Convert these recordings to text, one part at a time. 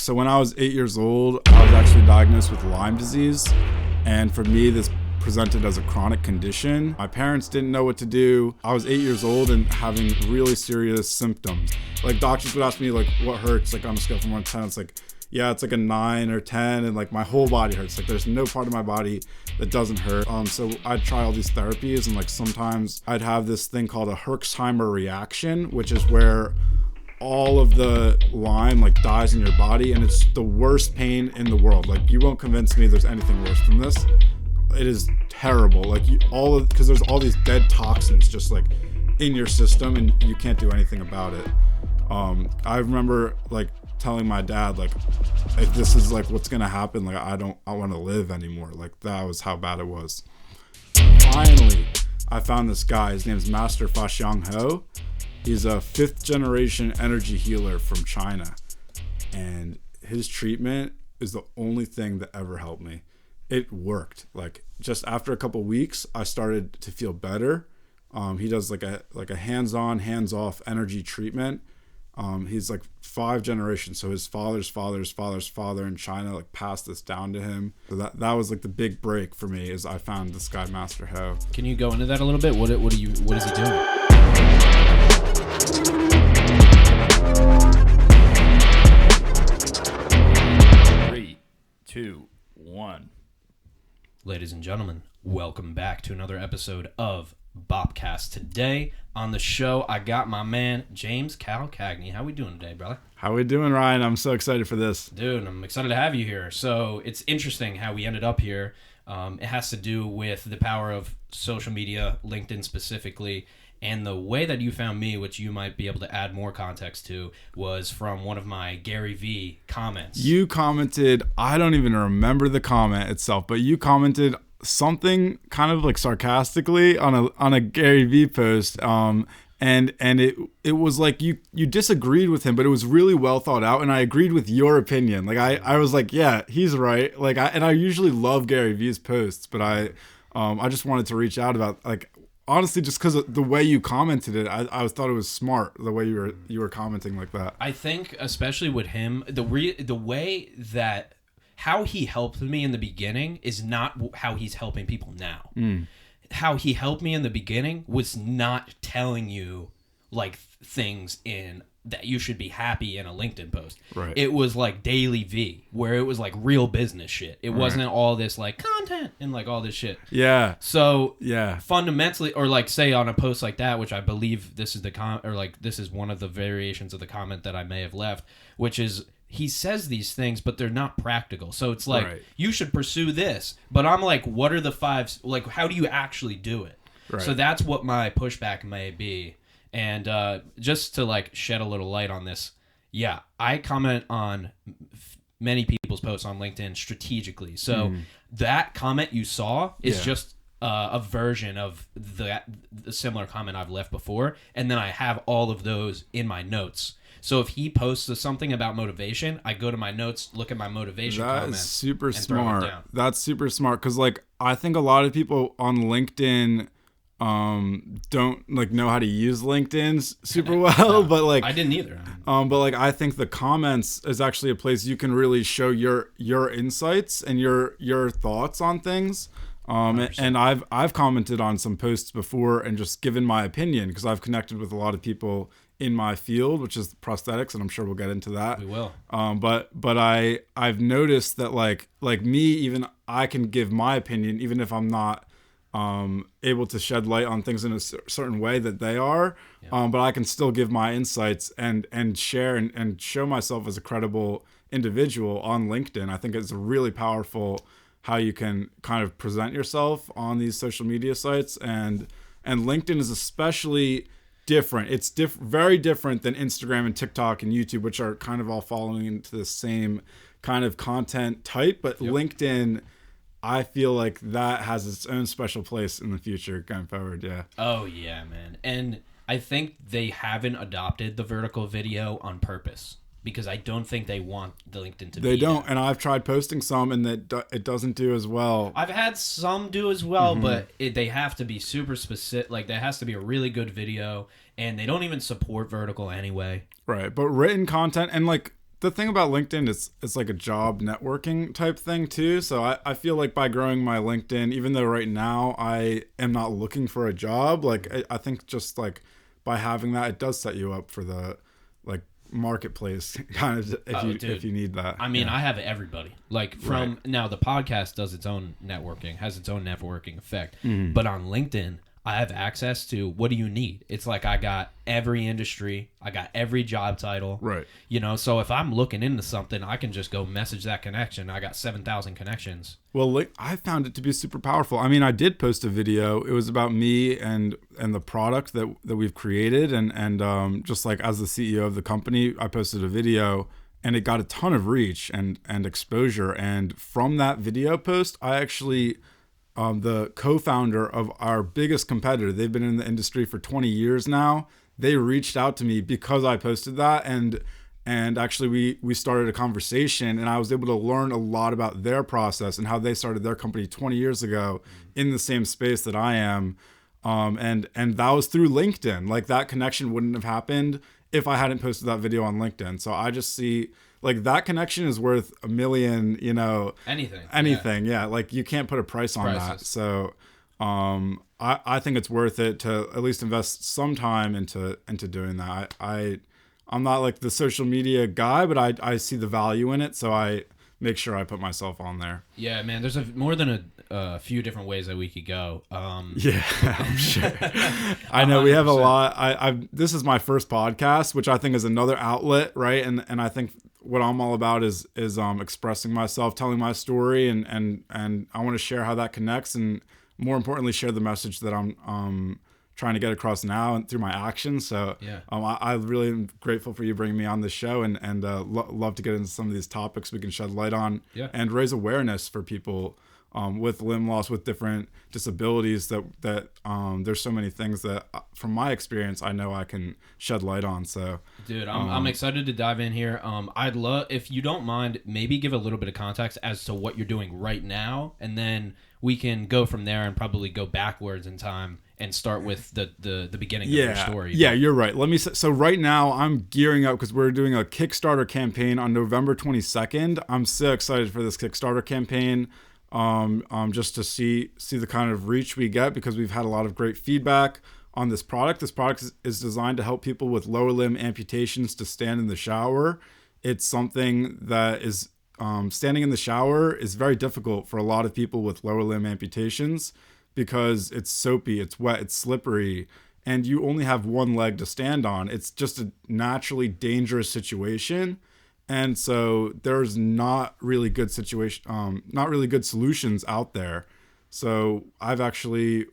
So when I was 8 years old, I was actually diagnosed with Lyme disease. And for me, this presented as a chronic condition. My parents didn't know what to do. I was 8 years old and having really serious symptoms. Like doctors would ask me like, what hurts? Like on a scale from 1 to 10, it's like, yeah, it's like a 9 or 10. And like my whole body hurts. Like there's no part of my body that doesn't hurt. So I'd try all these therapies, and like sometimes I'd have this thing called a Herxheimer reaction, which is where all of the Lyme like dies in your body, and it's the worst pain in the world. Like you won't convince me there's anything worse than this. It is terrible. Like because there's all these dead toxins just like in your system, and you can't do anything about it. I remember like telling my dad like, if this is like what's gonna happen, like I want to live anymore. Like that was how bad it was. Finally, I found this guy. His name is Master Fa Xiang Ho. He's a 5th generation energy healer from China, and his treatment is the only thing that ever helped me. It worked. Like just after a couple weeks, I started to feel better. He does like a hands-on, hands-off energy treatment. He's like 5 generations, so his father's father's father's father in China like passed this down to him. So that was like the big break for me, is I found this guy Master Ho. Can you go into that a little bit? What is he doing? 3, 2, 1. Ladies and gentlemen, welcome back to another episode of Bopcast. Today on the show, I got my man James Calcagni. How we doing today, brother? How we doing, Ryan? I'm so excited for this. Dude, I'm excited to have you here. So it's interesting how we ended up here. It has to do with the power of social media, LinkedIn specifically, and the way that you found me, which you might be able to add more context to, was from one of my Gary V comments. You commented, I don't even remember the comment itself, but you commented something kind of like sarcastically on a Gary V post. And it was like you disagreed with him, but it was really well thought out, and I agreed with your opinion. Like I was like, yeah, he's right. Like I usually love Gary V's posts, but I just wanted to reach out about like, honestly, just because of the way you commented it, I thought it was smart the way you were commenting like that. I think especially with him, the way that how he helped me in the beginning is not how he's helping people now. How he helped me in the beginning was not telling you like things in that you should be happy in a LinkedIn post. Right. It was like Daily V, where it was like real business shit. It wasn't all this like content and like all this shit. Yeah. So yeah, fundamentally, or like say on a post like that, which I believe this is this is one of the variations of the comment that I may have left, which is he says these things, but they're not practical. So it's like, you should pursue this. But I'm like, what are the 5, like, how do you actually do it? Right. So that's what my pushback may be. And just to like shed a little light on this, yeah, I comment on many people's posts on LinkedIn strategically. So that comment you saw is just a version of the similar comment I've left before. And then I have all of those in my notes. So if he posts something about motivation, I go to my notes, look at my motivation comments. That's super smart. That's super smart, because like I think a lot of people on LinkedIn don't like know how to use LinkedIn super well. No, but like I didn't either. But like I think the comments is actually a place you can really show your insights and your thoughts on things. And I've commented on some posts before and just given my opinion, because I've connected with a lot of people in my field, which is prosthetics, and I'm sure we'll get into that. We will. But I've noticed that like me, even I can give my opinion, even if I'm not able to shed light on things in a certain way that they are. But I can still give my insights and share and show myself as a credible individual on LinkedIn. I think it's really powerful how you can kind of present yourself on these social media sites, and LinkedIn is especially different. It's very different than Instagram and TikTok and YouTube, which are kind of all following into the same kind of content type. But LinkedIn, I feel like that has its own special place in the future going forward. Yeah. Oh yeah, man. And I think they haven't adopted the vertical video on purpose, because I don't think they want the LinkedIn to be. They don't, and I've tried posting some, and it doesn't do as well. I've had some do as well, but they have to be super specific. Like, there has to be a really good video, and they don't even support vertical anyway. Right, but written content, and like the thing about LinkedIn is it's like a job networking type thing too. So I feel like by growing my LinkedIn, even though right now I am not looking for a job, like I think just like by having that, it does set you up for the like marketplace kind of if you need that. I mean, I have everybody. Like from now, the podcast does its own networking, has its own networking effect. But on LinkedIn, I have access to what do you need? It's like I got every industry, I got every job title. Right. You know, so if I'm looking into something, I can just go message that connection. I got 7,000 connections. Well, like, I found it to be super powerful. I mean, I did post a video. It was about me and the product that we've created, and just like as the CEO of the company, I posted a video, and it got a ton of reach and exposure. And from that video post, I actually, the co-founder of our biggest competitor, they've been in the industry for 20 years now. They reached out to me because I posted that, and actually we started a conversation, and I was able to learn a lot about their process and how they started their company 20 years ago in the same space that I am. And that was through LinkedIn. Like, that connection wouldn't have happened if I hadn't posted that video on LinkedIn. So I just see, like, that connection is worth $1 million, you know, anything. Yeah. Like, you can't put a price on that. So, I think it's worth it to at least invest some time into doing that. I'm not like the social media guy, but I see the value in it. So I make sure I put myself on there. Yeah, man, there's more than a few different ways that we could go. Yeah, I'm sure. I know 100%. We have a lot. This is my first podcast, which I think is another outlet, right? And I think what I'm all about is expressing myself, telling my story, and I want to share how that connects, and more importantly, share the message that I'm trying to get across now and through my actions. So yeah. I really am grateful for you bringing me on this show, and love to get into some of these topics we can shed light on and raise awareness for people with limb loss, with different disabilities, that there's so many things that from my experience I know I can shed light on. So dude, I'm excited to dive in here. I'd love, if you don't mind, maybe give a little bit of context as to what you're doing right now, and then we can go from there and probably go backwards in time and start with the beginning of your story. Yeah, you're right. So right now I'm gearing up because we're doing a Kickstarter campaign on November 22nd. I'm so excited for this Kickstarter campaign. Just to see the kind of reach we get, because we've had a lot of great feedback on this product. This product is designed to help people with lower limb amputations to stand in the shower. It's something that is standing in the shower is very difficult for a lot of people with lower limb amputations, because it's soapy, it's wet, it's slippery, and you only have one leg to stand on. It's just a naturally dangerous situation. And so there's not really good solutions out there. So I've actually,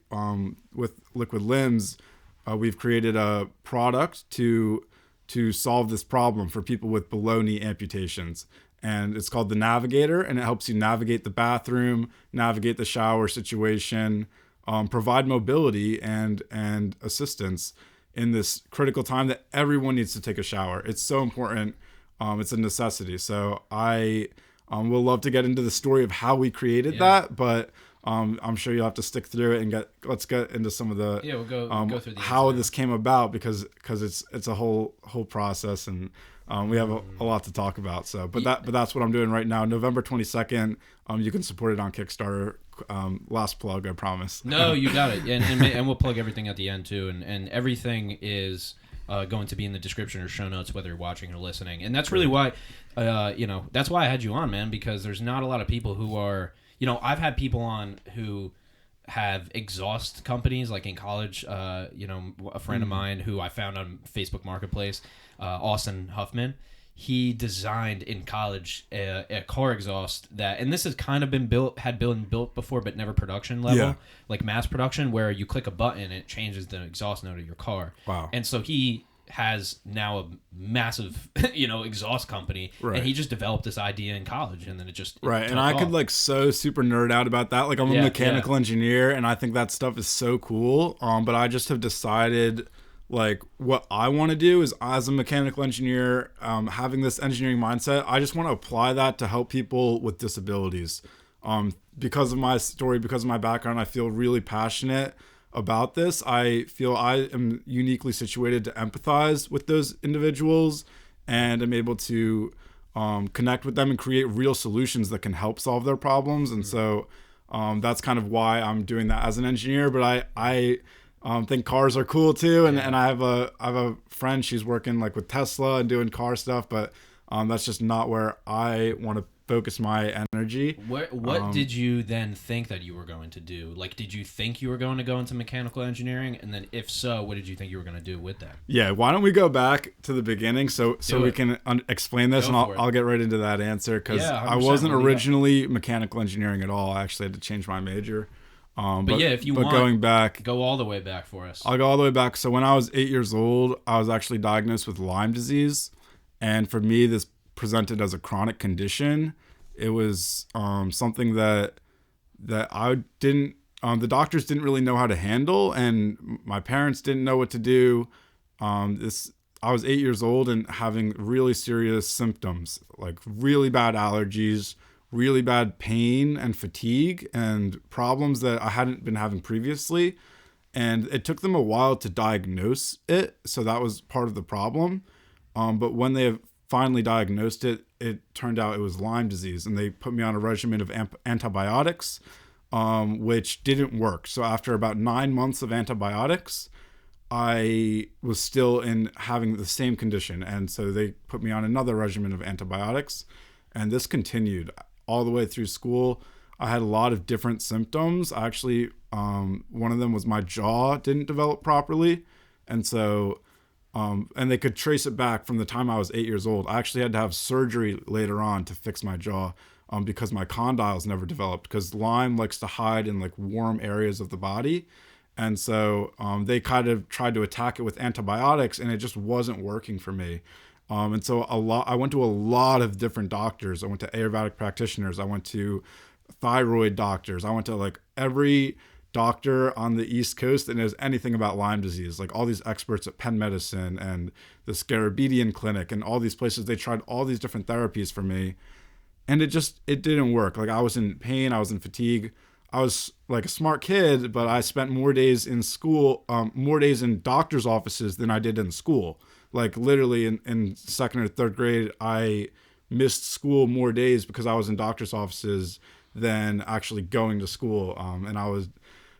with Liquid Limbs, we've created a product to solve this problem for people with below knee amputations. And it's called the Navigator, and it helps you navigate the bathroom, navigate the shower situation, provide mobility and assistance in this critical time that everyone needs to take a shower. It's so important. It's a necessity. So I will love to get into the story of how we created that, but I'm sure you'll have to stick through it and let's get into some of the we'll go through the how this came about, because it's a whole process, and we have a lot to talk about. So but that's what I'm doing right now. November 22nd. You can support it on Kickstarter. Last plug, I promise. No, you got it. And we'll plug everything at the end too, and everything is going to be in the description or show notes, whether you're watching or listening. And that's really why, that's why I had you on, man, because there's not a lot of people who are, I've had people on who have exhaust companies, like in college, a friend of mine who I found on Facebook Marketplace, Austin Huffman, he designed in college a car exhaust that, and this has kind of been built before, but never production level, like mass production, where you click a button and it changes the exhaust note of your car. Wow. And so he has now a massive, exhaust company, and he just developed this idea in college, and then it just and I could like so super nerd out about that. Like I'm a mechanical engineer, and I think that stuff is so cool. But I just have decided, like, what I want to do is, as a mechanical engineer, having this engineering mindset, I just want to apply that to help people with disabilities. Because of my story, because of my background, I feel really passionate about this. I feel I am uniquely situated to empathize with those individuals, and I'm able to connect with them and create real solutions that can help solve their problems. And so that's kind of why I'm doing that as an engineer. But I think cars are cool too. And I have a friend, she's working like with Tesla and doing car stuff, but that's just not where I want to focus my energy. What did you then think that you were going to do? Like, did you think you were going to go into mechanical engineering? And then if so, what did you think you were going to do with that? Yeah, why don't we go back to the beginning so we can explain this, and I'll get right into that answer, because I wasn't originally mechanical engineering at all. I actually had to change my major. But yeah, if you want, going back, go all the way back for us. I'll go all the way back. So when I was 8 years old, I was actually diagnosed with Lyme disease. And for me, this presented as a chronic condition. It was something that I didn't, the doctors didn't really know how to handle, and my parents didn't know what to do. I was 8 years old and having really serious symptoms, like really bad allergies, really bad pain and fatigue, and problems that I hadn't been having previously. And it took them a while to diagnose it, so that was part of the problem. But when they finally diagnosed it, it turned out it was Lyme disease, and they put me on a regimen of antibiotics, which didn't work. So after about 9 months of antibiotics, I was still having the same condition. And so they put me on another regimen of antibiotics, and this continued all the way through school. I had a lot of different symptoms. Actually, one of them was my jaw didn't develop properly. And so, and they could trace it back from the time I was 8 years old. I actually had to have surgery later on to fix my jaw, because my condyles never developed, because Lyme likes to hide in like warm areas of the body. And so they kind of tried to attack it with antibiotics, and it just wasn't working for me. And so I went to a lot of different doctors. I went to Ayurvedic practitioners. I went to thyroid doctors. I went to like every doctor on the East Coast that knows anything about Lyme disease, like all these experts at Penn Medicine and the Scarabean Clinic and all these places. They tried all these different therapies for me, and it didn't work. Like, I was in pain, I was in fatigue. I was like a smart kid, but I spent more days in school, more days in doctor's offices than I did in school. Like, literally in second or third grade, I missed school more days because I was in doctor's offices than actually going to school. And I was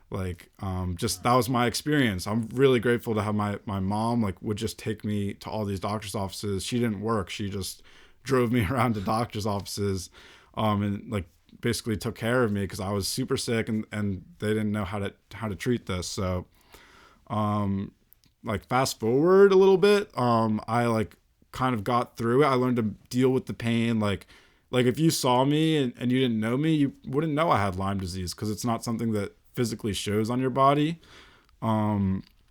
like, that was my experience. I'm really grateful to have my mom, like, would just take me to all these doctor's offices. She didn't work. She just drove me around to doctor's offices, and like basically took care of me because I was super sick, and they didn't know how to treat this. So, like, fast forward a little bit, I like kind of got through it. I learned to deal with the pain. Like if you saw me and you didn't know me, you wouldn't know I had Lyme disease, because it's not something that physically shows on your body.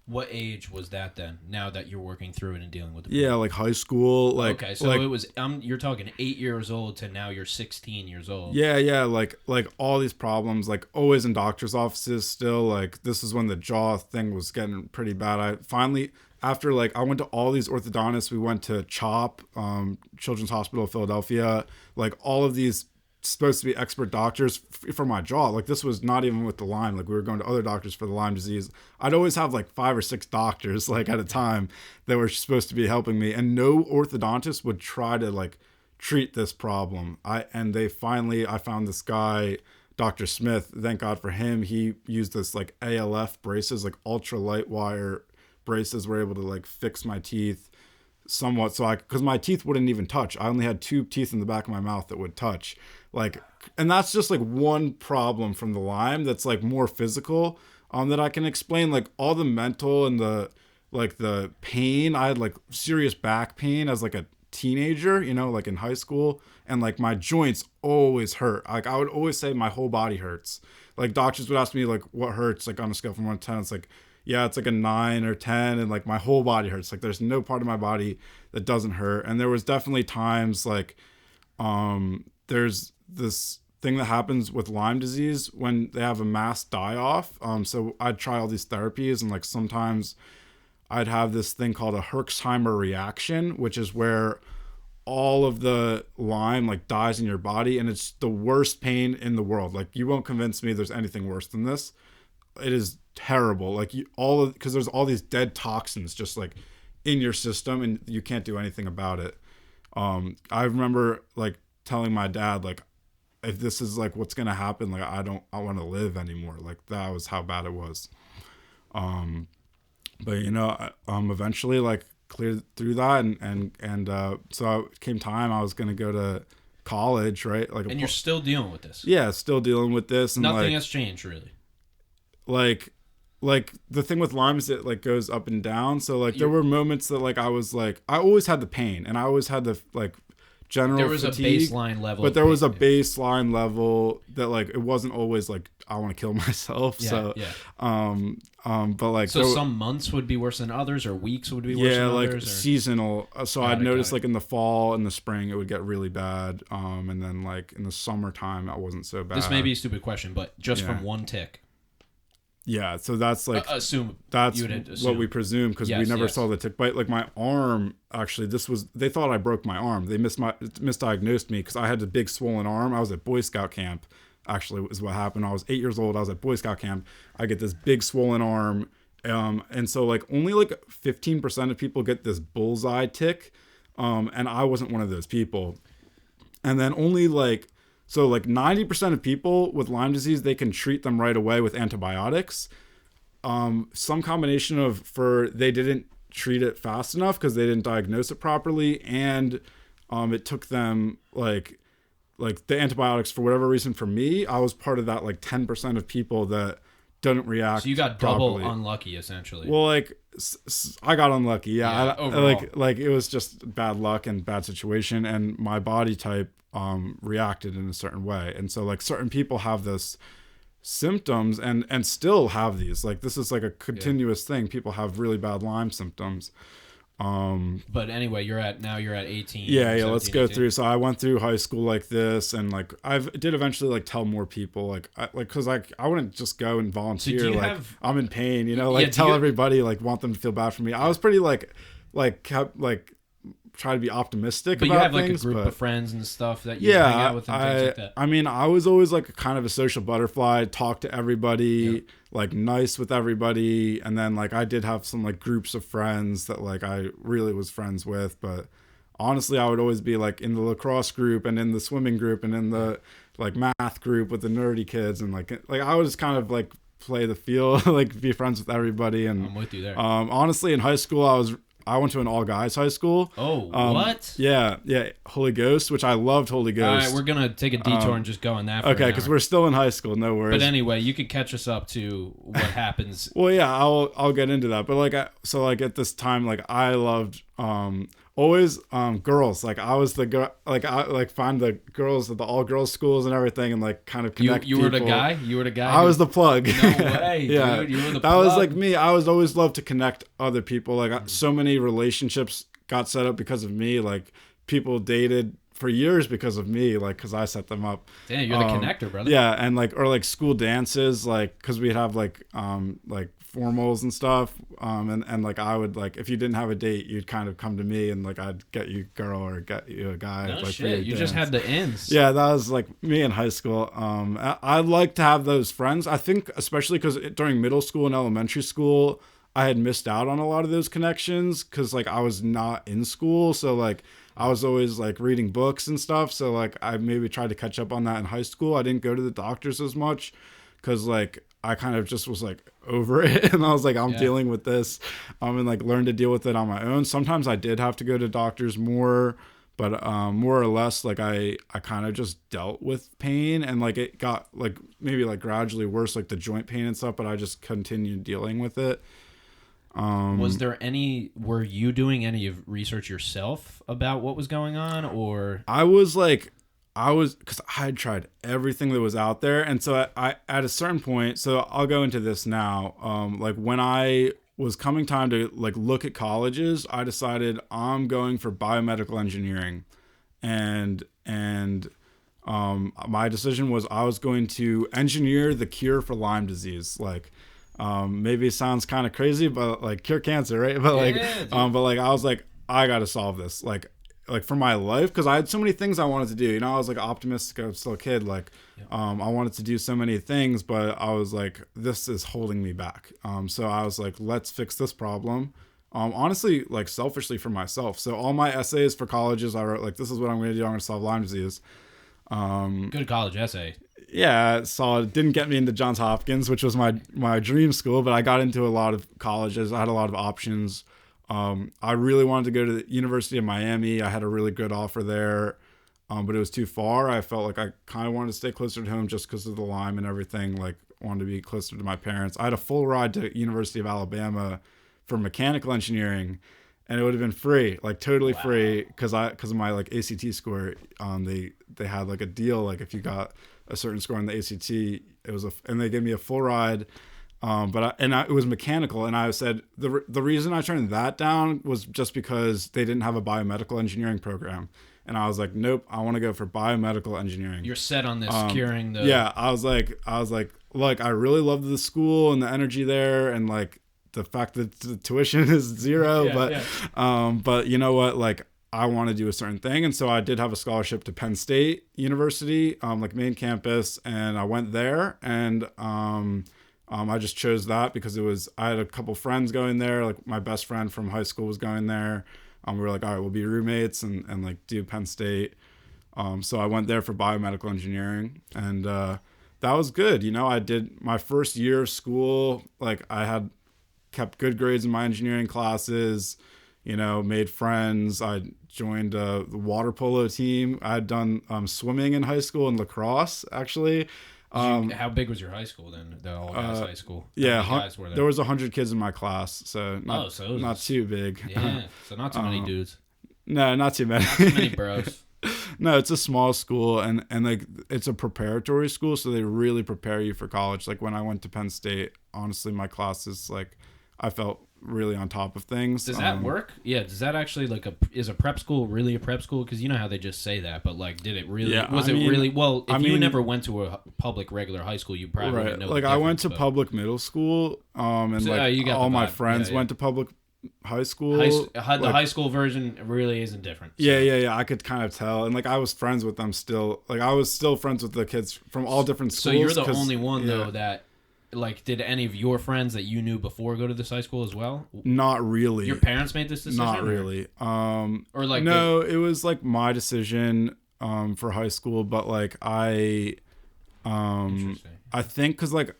What age was that then, now that you're working through it and dealing with it? Yeah, like high school. Like, okay, so it was, you're talking 8 years old to now you're 16 years old. Yeah, like all these problems, like always in doctor's offices still. Like, this is when the jaw thing was getting pretty bad. I finally, after like, I went to all these orthodontists. We went to CHOP, Children's Hospital of Philadelphia, like all of these supposed to be expert doctors for my jaw. Like, this was not even with the Lyme. Like, we were going to other doctors for the Lyme disease. I'd always have like 5 or 6 doctors like at a time that were supposed to be helping me, and no orthodontist would try to like treat this problem. I found this guy, Dr. Smith. Thank God for him. He used this like ALF braces, like ultra light wire braces, were able to like fix my teeth somewhat. So because my teeth wouldn't even touch. I only had 2 teeth in the back of my mouth that would touch. Like, and that's just like one problem from the Lyme that's like more physical, that I can explain. Like, all the mental and the pain. I had like serious back pain as like a teenager, like in high school, and like my joints always hurt. Like, I would always say my whole body hurts. Like, doctors would ask me like what hurts, like on a scale from 1 to 10. It's like, yeah, it's like a 9 or 10, and like my whole body hurts. Like, there's no part of my body that doesn't hurt. And there was definitely times like, there's this thing that happens with Lyme disease when they have a mass die-off. So I'd try all these therapies, and like sometimes I'd have this thing called a Herxheimer reaction, which is where all of the Lyme like dies in your body, and it's the worst pain in the world. Like, you won't convince me there's anything worse than this. It is terrible. Like, because there's all these dead toxins just like in your system, and you can't do anything about it. I remember like telling my dad, like, if this is like what's gonna happen, like I want to live anymore. Like that was how bad it was. But you know, eventually like cleared through that, and so it came time I was gonna go to college, right? Like, and you're still dealing with this. Yeah, still dealing with this, and nothing like, has changed really. Like the thing with Lyme is it like goes up and down. So like there were moments that like I was like I always had the pain, and I always had the like general there was fatigue, a baseline level, but there was a baseline level that like it wasn't always like I want to kill myself. But like so some months would be worse than others, or weeks would be worse than like others, or? Seasonal. So I'd notice like in the fall and the spring it would get really bad, and then like in the summertime it wasn't so bad. This may be a stupid question, but just from one tick. Yeah, so that's like that's what we presume, because we never saw the tick bite. Like my arm, actually, they thought I broke my arm. They misdiagnosed me because I had a big swollen arm. I was at Boy Scout camp, actually, is what happened. I was 8 years old. I was at Boy Scout camp. I get this big swollen arm, and so like only like 15% of people get this bullseye tick, and I wasn't one of those people. And then only like. So like 90% of people with Lyme disease, they can treat them right away with antibiotics. Some combination of they didn't treat it fast enough because they didn't diagnose it properly, and it took them like the antibiotics for whatever reason. For me, I was part of that like 10% of people that didn't react. So you got properly. double unlucky essentially. Well, like I got unlucky. Yeah, overall. like it was just bad luck and bad situation, and my body type reacted in a certain way. And so like certain people have this symptoms and still have these, like this is like a continuous thing. People have really bad Lyme symptoms. But anyway, you're at 18. Yeah, let's go 18. Through. So I went through high school like this, and like I did eventually like tell more people, like because I wouldn't just go and volunteer. So like I'm in pain, you know, like tell everybody, like want them to feel bad for me. I was pretty kept try to be optimistic but about you have things, like a group of friends and stuff that you hang out with and things like that. I mean, I was always like kind of a social butterfly, talk to everybody, like nice with everybody, and then like I did have some like groups of friends that like I really was friends with, but honestly I would always be like in the lacrosse group and in the swimming group and in the like math group with the nerdy kids, and like I would just kind of like play the field, like be friends with everybody. And I'm with you there. Honestly, in high school I went to an all guys high school. Oh, what? Yeah, Holy Ghost, which I loved Holy Ghost. All right, we're gonna take a detour and just go on that. Okay, because we're still in high school. No worries. But anyway, you could catch us up to what happens. Well, yeah, I'll get into that. But like, so like at this time, like I loved always girls. Like I was the girl. Like I like find the girls at the all girls schools and everything, and like kind of connect. You were the guy. You were the guy. I was the plug. No way, yeah, dude. You were the that plug. was like me. I was always loved to connect other people. Like so many relationships got set up because of me. Like people dated for years because of me, like because I set them up. Damn, you're the connector, brother. Yeah, and like or like school dances, like because we'd have like formals and stuff, and like I would like if you didn't have a date, you'd kind of come to me and like I'd get you a girl or get you a guy. No like, shit, you just had the ends. Yeah, that was like me in high school. I like to have those friends. I think especially because during middle school and elementary school, I had missed out on a lot of those connections because like I was not in school, so like I was always like reading books and stuff. So like I maybe tried to catch up on that in high school. I didn't go to the doctors as much because like I kind of just was like over it, and I was like I'm dealing with this, and like learn to deal with it on my own. Sometimes I did have to go to doctors more, but more or less like I kind of just dealt with pain, and like it got like maybe like gradually worse, like the joint pain and stuff, but I just continued dealing with it. Were you doing any of research yourself about what was going on, or? Because I had tried everything that was out there. And so I at a certain point, so I'll go into this now. Like when I was coming time to like look at colleges, I decided I'm going for biomedical engineering. And my decision was I was going to engineer the cure for Lyme disease. Like, maybe it sounds kind of crazy, but like cure cancer, right? But like, but like I was like, I got to solve this, like for my life, because I had so many things I wanted to do. You know, I was like optimistic. I was still a kid. Like, I wanted to do so many things, but I was like, this is holding me back. So I was like, let's fix this problem. Honestly, like selfishly for myself. So all my essays for colleges, I wrote like, this is what I'm going to do. I'm going to solve Lyme disease. Good college essay. Yeah, solid. Didn't get me into Johns Hopkins, which was my dream school, but I got into a lot of colleges. I had a lot of options. I really wanted to go to the University of Miami. I had a really good offer there, but it was too far. I felt like I kind of wanted to stay closer to home just because of the Lyme and everything. Like, wanted to be closer to my parents. I had a full ride to University of Alabama for mechanical engineering, and it would have been free, like totally free, because of my like ACT score. They had like a deal, like if you got a certain score on the ACT, and they gave me a full ride. It was mechanical, and I said the reason I turned that down was just because they didn't have a biomedical engineering program, and I was like, nope, I want to go for biomedical engineering. You're set on this curing the. Yeah, I was like, look, I really loved the school and the energy there, and like the fact that the tuition is zero, but you know what, like, I want to do a certain thing. And so I did have a scholarship to Penn State University, like main campus. And I went there, and I just chose that because I had a couple friends going there. Like my best friend from high school was going there. We were like, all right, we'll be roommates and like do Penn State. So I went there for biomedical engineering, and that was good. You know, I did my first year of school. Like I had kept good grades in my engineering classes, you know, made friends. I joined the water polo team. I had done swimming in high school and lacrosse, actually. How big was your high school then? The all guys high school? Yeah, there was 100 kids in my class, so not too big. Yeah, so not too many dudes. No, not too many. Not too many bros. No, it's a small school, and like it's a preparatory school, so they really prepare you for college. Like when I went to Penn State, honestly, my classes, like, I felt really on top of things. Does that work? Yeah. Does that actually is a prep school really a prep school? Because you know how they just say that, but like, did it really? Yeah, was it really? Well, if you never went to a public regular high school, you probably wouldn't know. Like I went to public middle school, and so, like all my friends went to public high school. The high school version really isn't different. So. Yeah. I could kind of tell, and like I was friends with them still. Like I was still friends with the kids from all different schools. So you're the only one though that. Like, did any of your friends that you knew before go to this high school as well? Not really. Your parents made this decision? Not really. Or like no, it was like my decision for high school, but like I think because like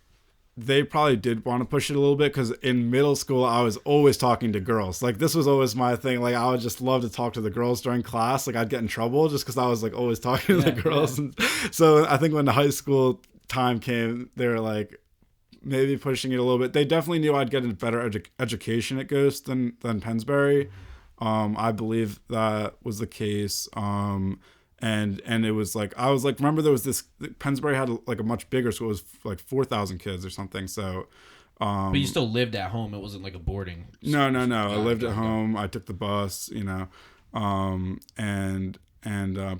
they probably did want to push it a little bit, because in middle school I was always talking to girls. Like this was always my thing. Like I would just love to talk to the girls during class. Like I'd get in trouble just because I was like always talking to the girls. And so I think when the high school time came, they were like, maybe pushing it a little bit. They definitely knew I'd get a better education at Ghost than Pennsbury. I believe that was the case. And it was like, I was like, remember there was this, Pennsbury had like a much bigger school. It was like 4,000 kids or something. So, but you still lived at home. It wasn't like a boarding. No. I lived at home. I took the bus, you know, and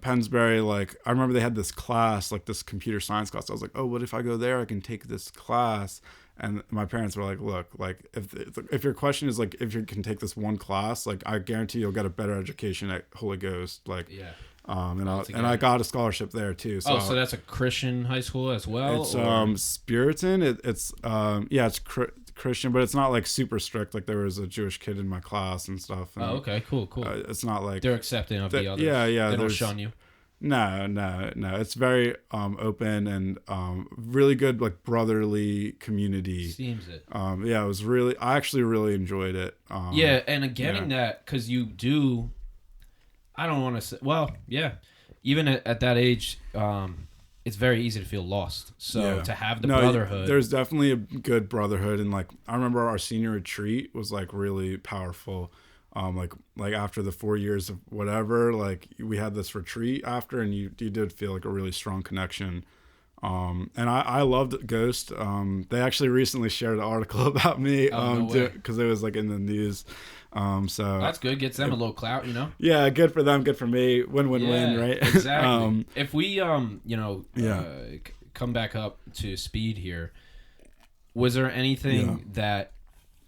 Pennsbury, like I remember they had this class, like this computer science class. I was like, oh, what if I go there? I can take this class. And my parents were like, look, like if your question is like if you can take this one class, like I guarantee you'll get a better education at Holy Ghost. Like yeah. And I got a scholarship there too. So, so that's a Christian high school as well. It's Spiriton. It's Christian, but it's not like super strict. Like there was a Jewish kid in my class and stuff. And, okay, cool. It's not like they're accepting of the others. Yeah. They don't shun you. No. It's very open and really good, like brotherly community. Seems it. Yeah, it was really. I actually really enjoyed it. Yeah, and getting that because you do. I don't want to say. Well, yeah. Even at that age, it's very easy to feel lost. So to have the brotherhood, there's definitely a good brotherhood, and like I remember our senior retreat was like really powerful. Like after the 4 years of whatever, like we had this retreat after, and you did feel like a really strong connection. And I loved Ghost. They actually recently shared an article about me, because it was like in the news. So that's good. Gets them a little clout, you know? Yeah, good for them, good for me. Win, right? Exactly. If we, come back up to speed here, was there anything that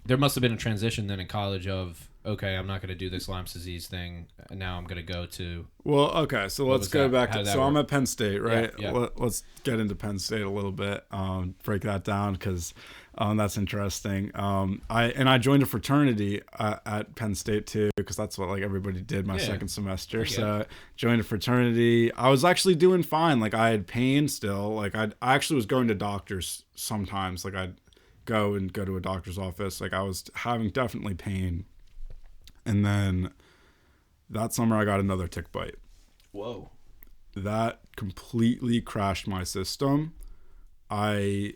there must have been a transition then in college of okay, I'm not going to do this Lyme's disease thing, and now I'm going to go to... Well, okay, so let's go back. So I'm at Penn State, right? Yeah. Let's get into Penn State a little bit, break that down, because that's interesting. I joined a fraternity at Penn State too, because that's what like everybody did my second semester. So joined a fraternity. I was actually doing fine. Like I had pain still. Like I actually was going to doctors sometimes. Like I'd go to a doctor's office. Like I was having definitely pain. And then that summer I got another tick bite. Whoa. That completely crashed my system. It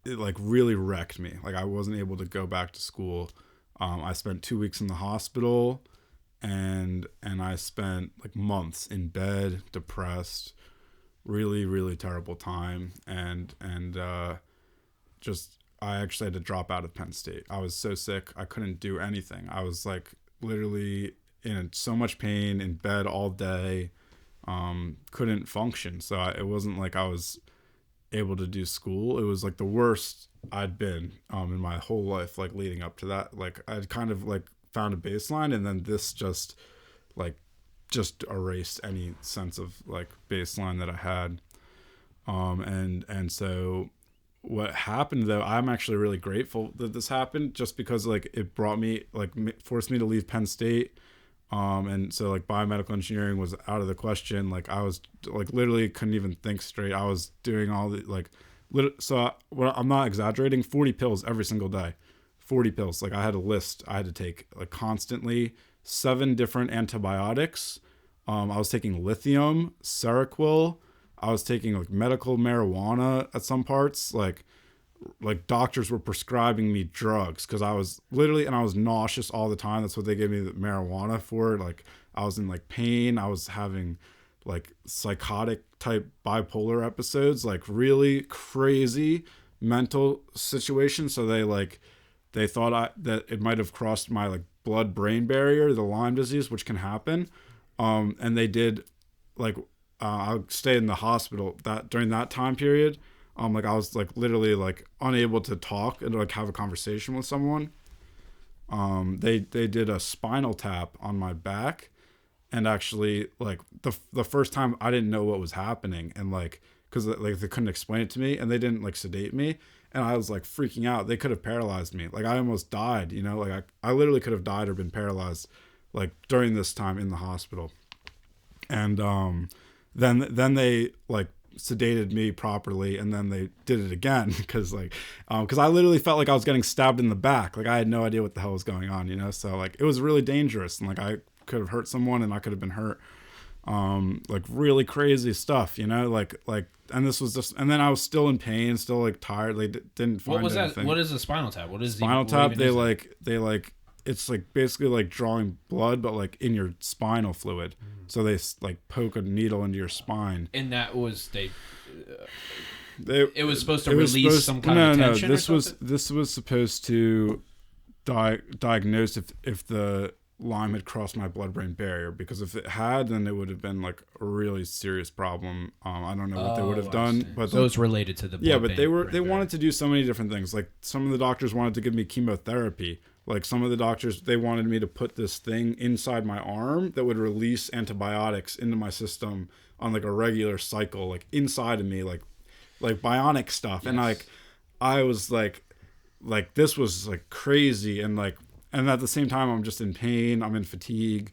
like really wrecked me. Like I wasn't able to go back to school. I spent 2 weeks in the hospital and I spent like months in bed, depressed, really, really terrible time. And I actually had to drop out of Penn State. I was so sick. I couldn't do anything. I was like literally in so much pain, in bed all day, couldn't function. So it wasn't like I was able to do school. It was like the worst I'd been in my whole life, like leading up to that. Like I'd kind of like found a baseline, and then this just erased any sense of like baseline that I had. And so what happened though, I'm actually really grateful that this happened, just because like it brought me, like forced me to leave Penn State. And so like biomedical engineering was out of the question. Like I was like literally couldn't even think straight. I was doing all the like, I'm not exaggerating, 40 pills every single day, 40 pills. Like I had a list I had to take like constantly, 7 different antibiotics. I was taking lithium, Seroquel. I was taking like medical marijuana at some parts. Like doctors were prescribing me drugs because I was nauseous all the time. That's what they gave me the marijuana for. Like I was in like pain. I was having like psychotic type bipolar episodes, like really crazy mental situations. So they thought that it might have crossed my like blood brain barrier, the Lyme disease, which can happen. And they did like, I stayed in the hospital during that time period. Like I was like literally like unable to talk and like have a conversation with someone. They did a spinal tap on my back, and actually like the first time I didn't know what was happening, and like because like they couldn't explain it to me, and they didn't like sedate me, and I was like freaking out. They could have paralyzed me. Like I almost died. Like I literally could have died or been paralyzed, like during this time in the hospital. And then they like sedated me properly, and then they did it again because I literally felt like I was getting stabbed in the back. Like I had no idea what the hell was going on, so like it was really dangerous, and like I could have hurt someone, and I could have been hurt. Like really crazy stuff, like and this was just, and then I was still in pain, still like tired. They didn't find what was anything. That what is a spinal tap? What is spinal tap? They it's like basically like drawing blood, but like in your spinal fluid. So they like poke a needle into your spine. And that was it was supposed to release some kind of tension. This was supposed to diagnose if the Lyme had crossed my blood-brain barrier, because if it had, then it would have been like a really serious problem. I don't know what they would have done, but so it's related to the but they wanted to do so many different things. Like some of the doctors wanted to give me chemotherapy. Like some of the doctors, they wanted me to put this thing inside my arm that would release antibiotics into my system on like a regular cycle, like inside of me, like bionic stuff. Yes. And like I was like this was like crazy, and at the same time I'm just in pain, I'm in fatigue.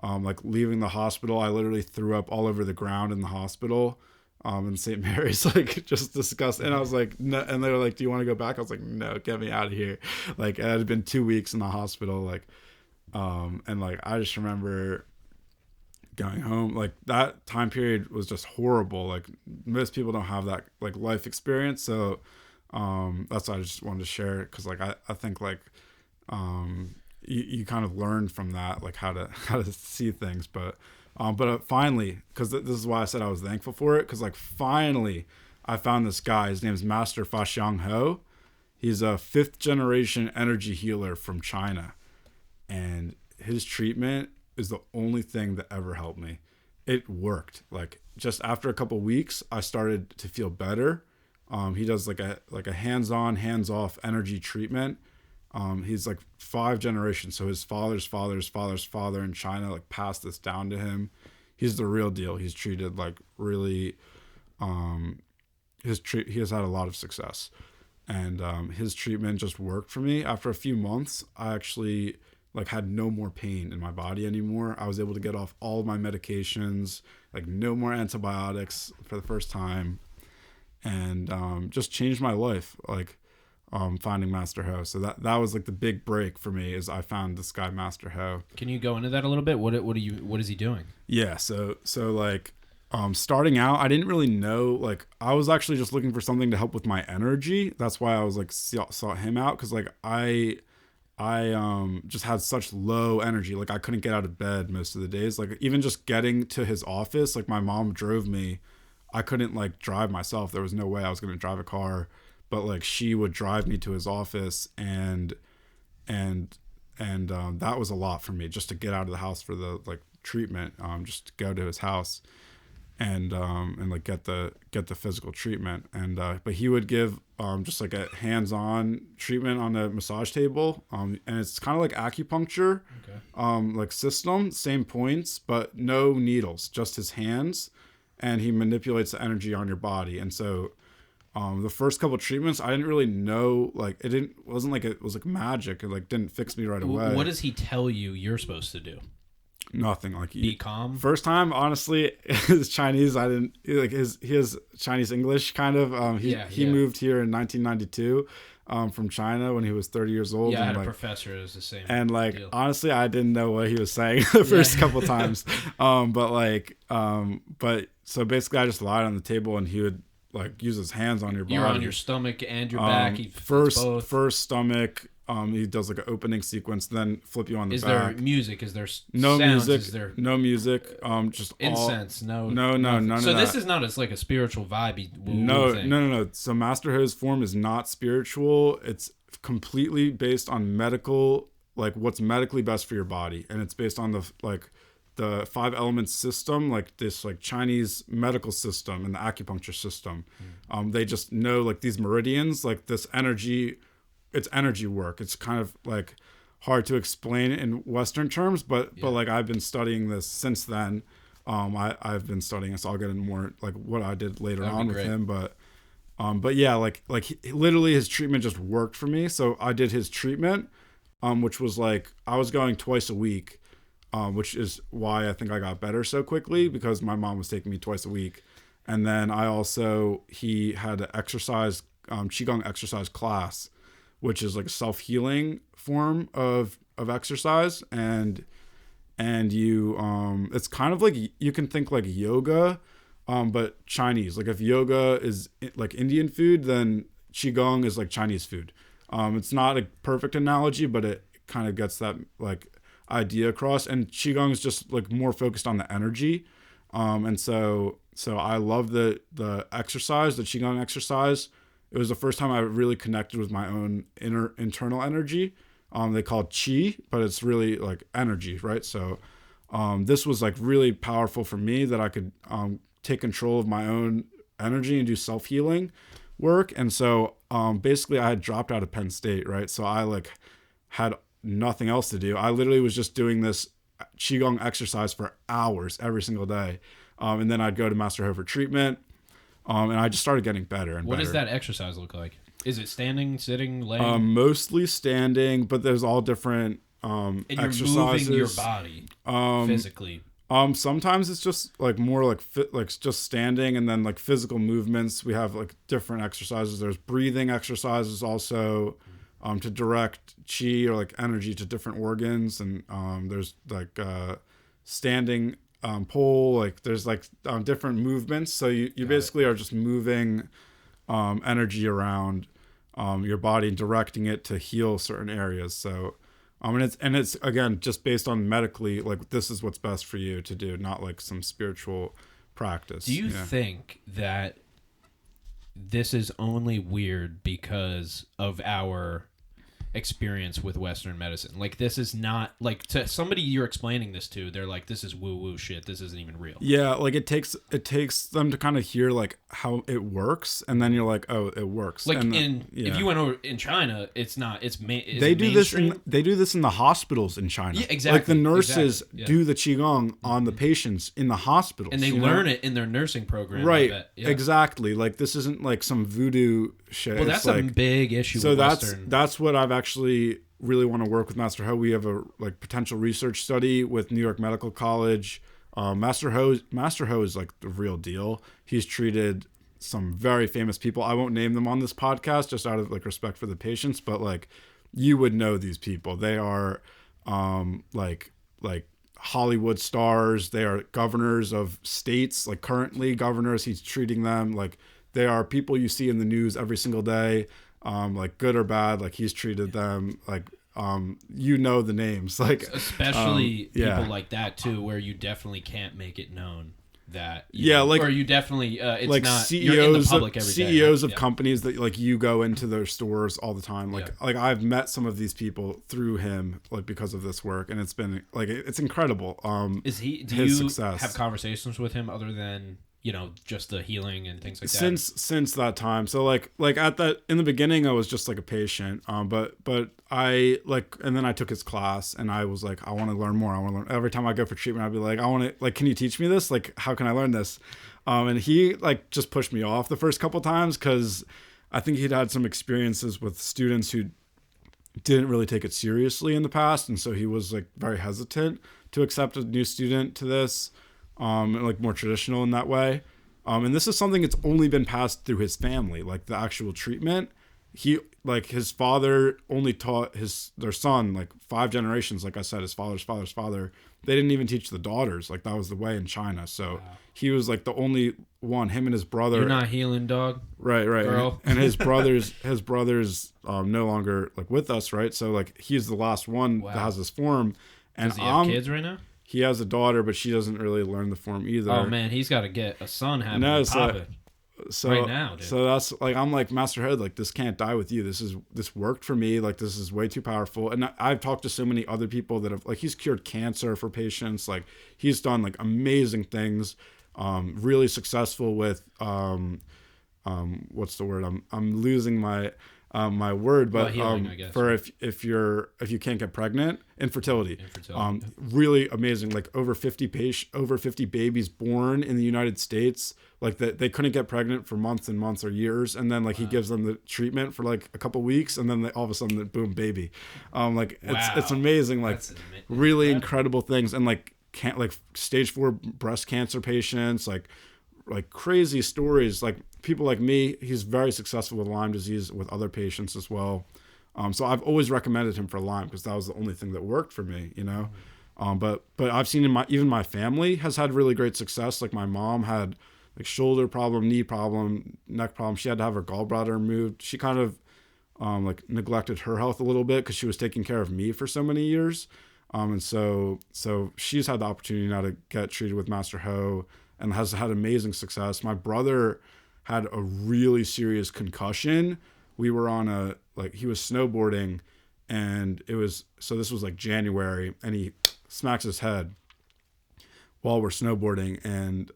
Like leaving the hospital, I literally threw up all over the ground in the hospital. In St. Mary's, like just disgusting. And I was like, no, and they were like, do you want to go back? I was like, no, get me out of here. Like it had been 2 weeks in the hospital. Like, and like, I just remember going home. Like that time period was just horrible. Like most people don't have that like life experience. So, that's why I just wanted to share it. Cause like, I think like, you kind of learned from that, like how to see things, but finally, because this is why I said I was thankful for it, because like finally I found this guy. His name is Master Fa Xiang Ho. He's a 5th generation energy healer from China, and his treatment is the only thing that ever helped me. It worked. Like just after a couple weeks, I started to feel better. He does like a hands-on, hands-off energy treatment, He's like 5 generations. So his father's father's father's father in China like passed this down to him. He's the real deal. He's treated like really, he has had a lot of success, and his treatment just worked for me. After a few months, I actually like had no more pain in my body anymore. I was able to get off all of my medications, like no more antibiotics for the first time, and just changed my life. Like finding Master Ho. So that was like the big break for me, is I found this guy Master Ho. Can you go into that a little bit? What is he doing? Yeah, so like starting out, I didn't really know, like I was actually just looking for something to help with my energy. That's why I was like sought him out, because like I just had such low energy. Like I couldn't get out of bed most of the days. Like even just getting to his office, like my mom drove me. I couldn't like drive myself. There was no way I was going to drive a car, but like she would drive me to his office, and that was a lot for me, just to get out of the house for the like treatment, just to go to his house and like get the physical treatment. And but he would give just like a hands-on treatment on a massage table, and it's kind of like acupuncture. Okay. Like system, same points, but no needles, just his hands, and he manipulates the energy on your body. And so the first couple of treatments, I didn't really know, like it wasn't like it was like magic. It like didn't fix me right away. What does he tell you you're supposed to do? Nothing. Like be calm. First time, honestly, his Chinese, I didn't like he has Chinese English kind of. He moved here in 1992 from China when he was 30 years old. Yeah, I had like, a professor who was the same. And like deal. Honestly, I didn't know what he was saying the first couple times. But so basically, I just lied on the table, and he would like use his hands on your body. You're on your stomach and your back. First stomach. He does like an opening sequence, then flip you on the back. Is there music? Is there no sounds? music? Is there no music. Just incense? None of that. So this is not as like a spiritual vibe. No. So Master Ho's form is not spiritual. It's completely based on medical, like what's medically best for your body, and it's based on the 5 element system, like this like Chinese medical system and the acupuncture system. They just know like these meridians, like this energy. It's energy work. It's kind of like hard to explain in Western terms, but like I've been studying this since then. I've been studying this. I'll get into more like what I did later on with him, but yeah, like literally his treatment just worked for me. So I did his treatment, which was like I was going twice a week, which is why I think I got better so quickly, because my mom was taking me twice a week. And then he had an exercise, Qigong exercise class, which is like a self-healing form of exercise. And you, it's kind of like, you can think like yoga, but Chinese. Like if yoga is like Indian food, then Qigong is like Chinese food. It's not a perfect analogy, but it kind of gets that like idea across. And Qigong is just like more focused on the energy. And so I love the exercise, the Qigong exercise. It was the first time I really connected with my own internal energy. They call it Qi, but it's really like energy, right? So this was like really powerful for me, that I could take control of my own energy and do self-healing work. And so basically I had dropped out of Penn State, right? So I like had nothing else to do. I literally was just doing this Qigong exercise for hours every single day. And then I'd go to Master Ho for treatment. And I just started getting better and better. What does that exercise look like? Is it standing, sitting, laying? Mostly standing, but there's all different and you're exercises. Moving your body physically. Sometimes it's just like more like just standing, and then like physical movements. We have like different exercises. There's breathing exercises also, to direct chi or like energy to different organs, and there's like standing. Pole, like there's like different movements, so you basically are just moving energy around your body and directing it to heal certain areas. So and it's again just based on medically, like this is what's best for you to do, not like some spiritual practice. Do you think that this is only weird because of our experience with Western medicine. Like, this is not like, to somebody you're explaining this to, they're like, this is woo woo shit, this isn't even real. Yeah, like it takes them to kind of hear like how it works, and then you're like, oh, it works. Like, and if you went over in China, it's not, they do this in the hospitals in China. Yeah, exactly. Like the nurses do the Qigong on the patients in the hospitals, and they learn it in their nursing program, right? Exactly. Like, this isn't like some voodoo shit. Well, that's a big issue. So with that's what I've actually really want to work with Master Ho. We have a like potential research study with New York Medical College. Master Ho is like the real deal. He's treated some very famous people. I won't name them on this podcast just out of like respect for the patients, but like you would know these people. They are like Hollywood stars. They are governors of states, like currently governors. He's treating them like they are people you see in the news every single day, like good or bad. Like, he's treated them like, you know, the names, like especially people like that too, where you definitely can't make it known that like, or you definitely it's like not CEOs you're in the public every day, CEOs of companies that like you go into their stores all the time. Like I've met some of these people through him, like because of this work, and it's been like it's incredible. Do you success. Have conversations with him other than just the healing and things like that since that time? So like at that, in the beginning I was just like a patient, but I like, and then I took his class and I was like, I want to learn more. I want to learn. Every time I go for treatment, I'd be like, I want to, like, can you teach me this? Like, how can I learn this? And he like just pushed me off the first couple times because I think he'd had some experiences with students who didn't really take it seriously in the past, and so he was like very hesitant to accept a new student to this. Like more traditional in that way. And this is something that's only been passed through his family, like the actual treatment. He, like, his father only taught their son, like 5 generations. Like I said, his father's father's father. They didn't even teach the daughters. Like, that was the way in China. So he was like the only one, him and his brother. You're not healing, dog. Right. Girl. And his brothers no longer like with us. Right. So like, he's the last one that has this form. And does he have kids right now? He has a daughter, but she doesn't really learn the form either. Oh man, he's got to get a son happening right now, dude. So that's like, I'm like, Master Head, like, this can't die with you. This worked for me. Like, this is way too powerful. And I've talked to so many other people that have, like, he's cured cancer for patients. Like, he's done like amazing things. Really successful with what's the word? I'm losing my word, but healing, I guess. For if you can't get pregnant, infertility. Really amazing. Like over 50 babies born in the United States, like that they couldn't get pregnant for months and months or years, and then like he gives them the treatment for like a couple weeks, and then all of a sudden, boom, baby. It's amazing. Like really incredible things, and like stage 4 breast cancer patients, like crazy stories. Like people like me, he's very successful with Lyme disease with other patients as well. So I've always recommended him for Lyme because that was the only thing that worked for me, But I've seen even my family has had really great success. Like my mom had like shoulder problem, knee problem, neck problem. She had to have her gallbladder removed. She kind of like neglected her health a little bit because she was taking care of me for so many years. And so she's had the opportunity now to get treated with Master Ho and has had amazing success. My brother had a really serious concussion. We were on he was snowboarding, and this was like January, and he smacks his head while we're snowboarding, and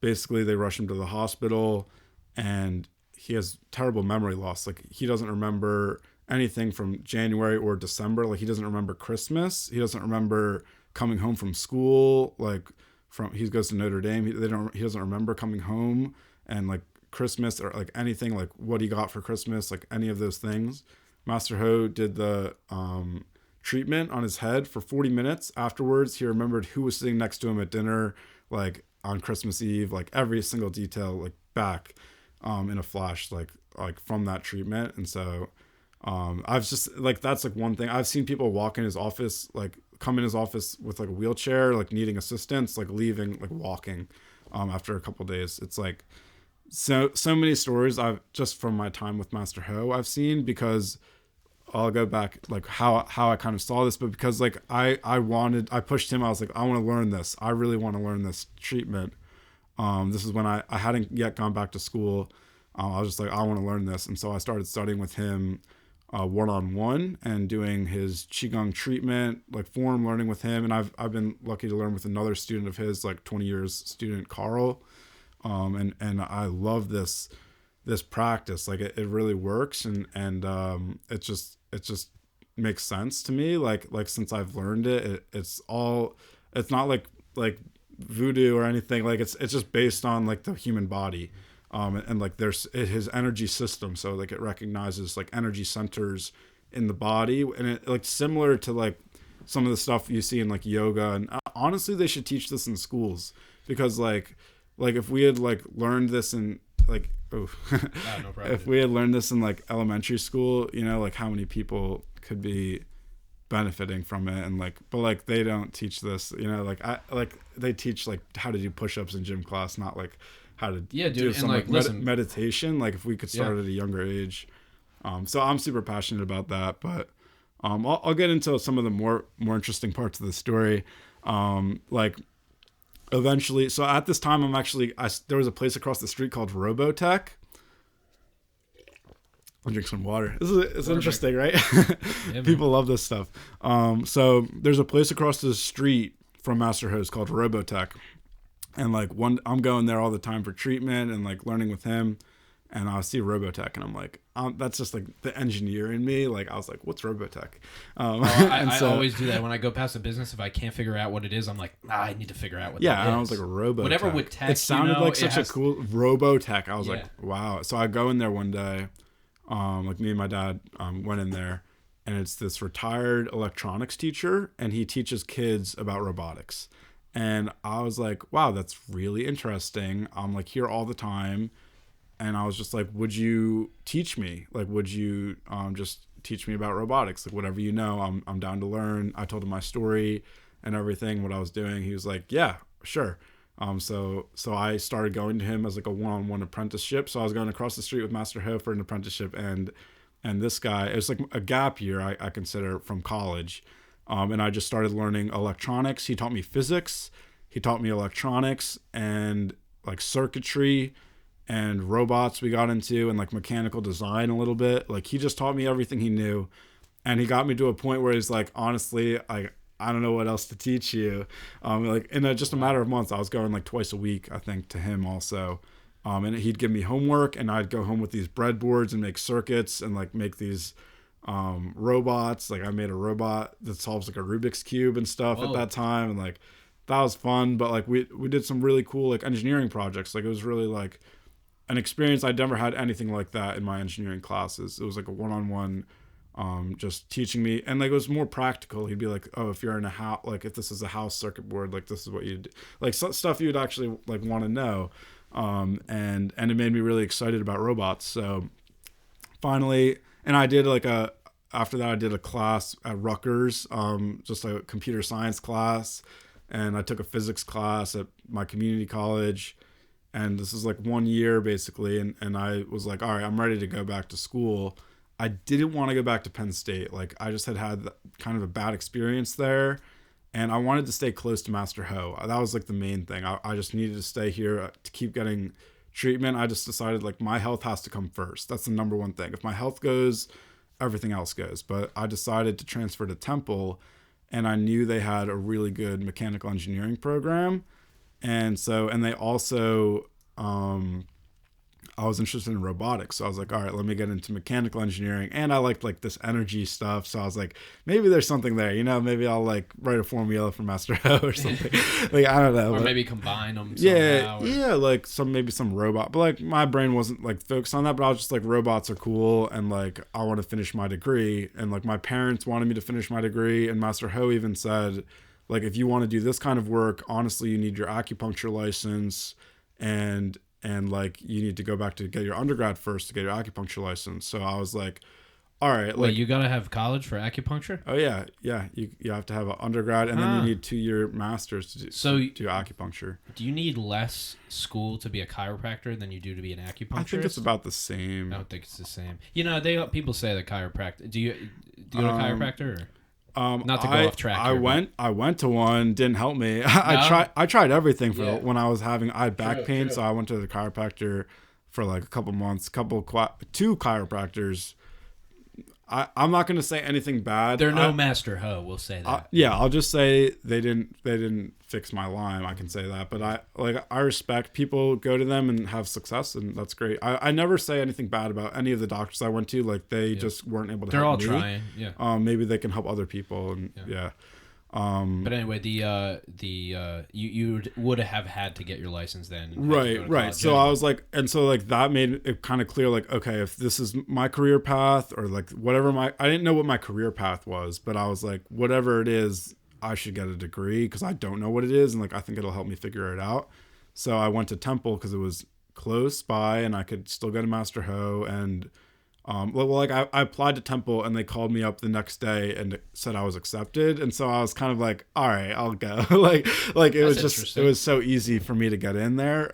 basically they rush him to the hospital, and he has terrible memory loss. Like he doesn't remember anything from January or December. Like he doesn't remember Christmas. He doesn't remember coming home from school. He goes to Notre Dame. He doesn't remember coming home and like Christmas or like anything, like what he got for Christmas, like any of those things. Master Ho did the treatment on his head for 40 minutes. Afterwards, he remembered who was sitting next to him at dinner, like on Christmas Eve, like every single detail, like back in a flash, like from that treatment. And so I've just like, that's like one thing. I've seen people walk in his office, like come in his office with like a wheelchair, like needing assistance, like leaving, like walking after a couple days. It's like so many stories I've just from my time with Master Ho I've seen, because I'll go back like how I kind of saw this, but because like I pushed him. I was like, I want to learn this. I really want to learn this treatment. This is when I hadn't yet gone back to school. I was just like, I want to learn this. And so I started studying with him one-on-one and doing his Qigong treatment, like form learning with him. And I've been lucky to learn with another student of his, like 20 years student, Carl. And I love this practice. Like it really works. And it just makes sense to me. Like since I've learned it, it's not like voodoo or anything. Like it's just based on like the human body. And like there's his energy system. So like it recognizes like energy centers in the body, and it like similar to like some of the stuff you see in like yoga. And honestly, they should teach this in schools, because like if we had like learned this in like, no problem. If we had learned this in like elementary school, you know, like how many people could be benefiting from it. And like, but like they don't teach this, you know, like they teach like how to do push-ups in gym class, not like how to do some like meditation. Like if we could start at a younger age. So I'm super passionate about that, but I'll get into some of the more interesting parts of the story. Like eventually, so at this time there was a place across the street called Robotech. I'll drink some water. It's interesting, right? Yeah, people love this stuff. So there's a place across the street from Master Ho's called Robotech. And like I'm going there all the time for treatment and like learning with him, and I see Robotech and I'm like, that's just like the engineer in me. Like I was like, what's Robotech? I always do that when I go past a business. If I can't figure out what it is, I'm like, I need to figure out what that is. And I was like, Robotech. Whatever with tech, it sounded like such a cool Robotech. I was like, wow. So I go in there one day, like me and my dad went in there, and it's this retired electronics teacher, and he teaches kids about robotics. And I was like, wow, that's really interesting. I'm like here all the time. And I was just like, would you teach me? Like, would you just teach me about robotics? Like, whatever you know, I'm down to learn. I told him my story and everything, what I was doing. He was like, yeah, sure. So I started going to him as like a one-on-one apprenticeship. So I was going across the street with Master Ho for an apprenticeship. And this guy, it was like a gap year, I consider, from college. And I just started learning electronics. He taught me physics. He taught me electronics and like circuitry and robots we got into, and like mechanical design a little bit. Like he just taught me everything he knew. And he got me to a point where he's like, honestly, I don't know what else to teach you. Like in just a matter of months, I was going like twice a week, I think, to him also. And he'd give me homework, and I'd go home with these breadboards and make circuits and like make these robots. Like I made a robot that solves like a Rubik's Cube and stuff at that time, and like that was fun. But like we did some really cool like engineering projects. Like it was really like an experience. I'd never had anything like that in my engineering classes. It was like a one-on-one, just teaching me, and like it was more practical. He'd be like, oh, if you're in a house, like if this is a house circuit board, like this is what you do, like stuff you'd actually like want to know. And it made me really excited about robots. So finally, and I did like after that I did a class at Rutgers, just a computer science class, and I took a physics class at my community college, and this is like 1 year basically, and I was like, all right, I'm ready to go back to school. I didn't want to go back to Penn State. Like I just had kind of a bad experience there, and I wanted to stay close to Master Ho. That was like the main thing. I just needed to stay here to keep getting treatment. I just decided like my health has to come first. That's the number one thing. If my health goes, everything else goes. But I decided to transfer to Temple, and I knew they had a really good mechanical engineering program. And they also, I was interested in robotics. So I was like, all right, let me get into mechanical engineering. And I liked like this energy stuff. So I was like, maybe there's something there, you know, maybe I'll like write a formula for Master Ho or something. Like, I don't know. Or but, maybe combine them somehow. Yeah, like maybe some robot. But like my brain wasn't like focused on that, but I was just like, robots are cool. And like, I want to finish my degree. And like my parents wanted me to finish my degree. And Master Ho even said, like, if you want to do this kind of work, honestly, you need your acupuncture license, and like you need to go back to get your undergrad first to get your acupuncture license. So I was like, all right. Wait, you got to have college for acupuncture? Oh yeah. You have to have an undergrad, and then you need 2-year masters to do acupuncture. Do you need less school to be a chiropractor than you do to be an acupuncturist? I think it's about the same. I don't think it's the same. You know, people say that chiropractor. Do you go to a chiropractor? Or? Not to go off track. I went to one, didn't help me. I tried everything when I had back pain, so I went to the chiropractor for like a couple months, 2 chiropractors. I'm not gonna say anything bad. They're no Master Ho. We'll say that. Yeah, I'll just say they didn't fix my Lyme. I can say that, but I respect people go to them and have success, and that's great. I never say anything bad about any of the doctors I went to. Like they just weren't able to. They're help all me. trying. Yeah. Maybe they can help other people, and yeah. But anyway, you would have had to get your license then. Right. So I was like, and so like that made it kind of clear, like, okay, if this is my career path or like whatever I didn't know what my career path was, but I was like, whatever it is, I should get a degree because I don't know what it is. And like, I think it'll help me figure it out. So I went to Temple because it was close by and I could still get a Master Ho. And I applied to Temple and they called me up the next day and said I was accepted. And so I was kind of like, all right, I'll go. like it it was so easy for me to get in there.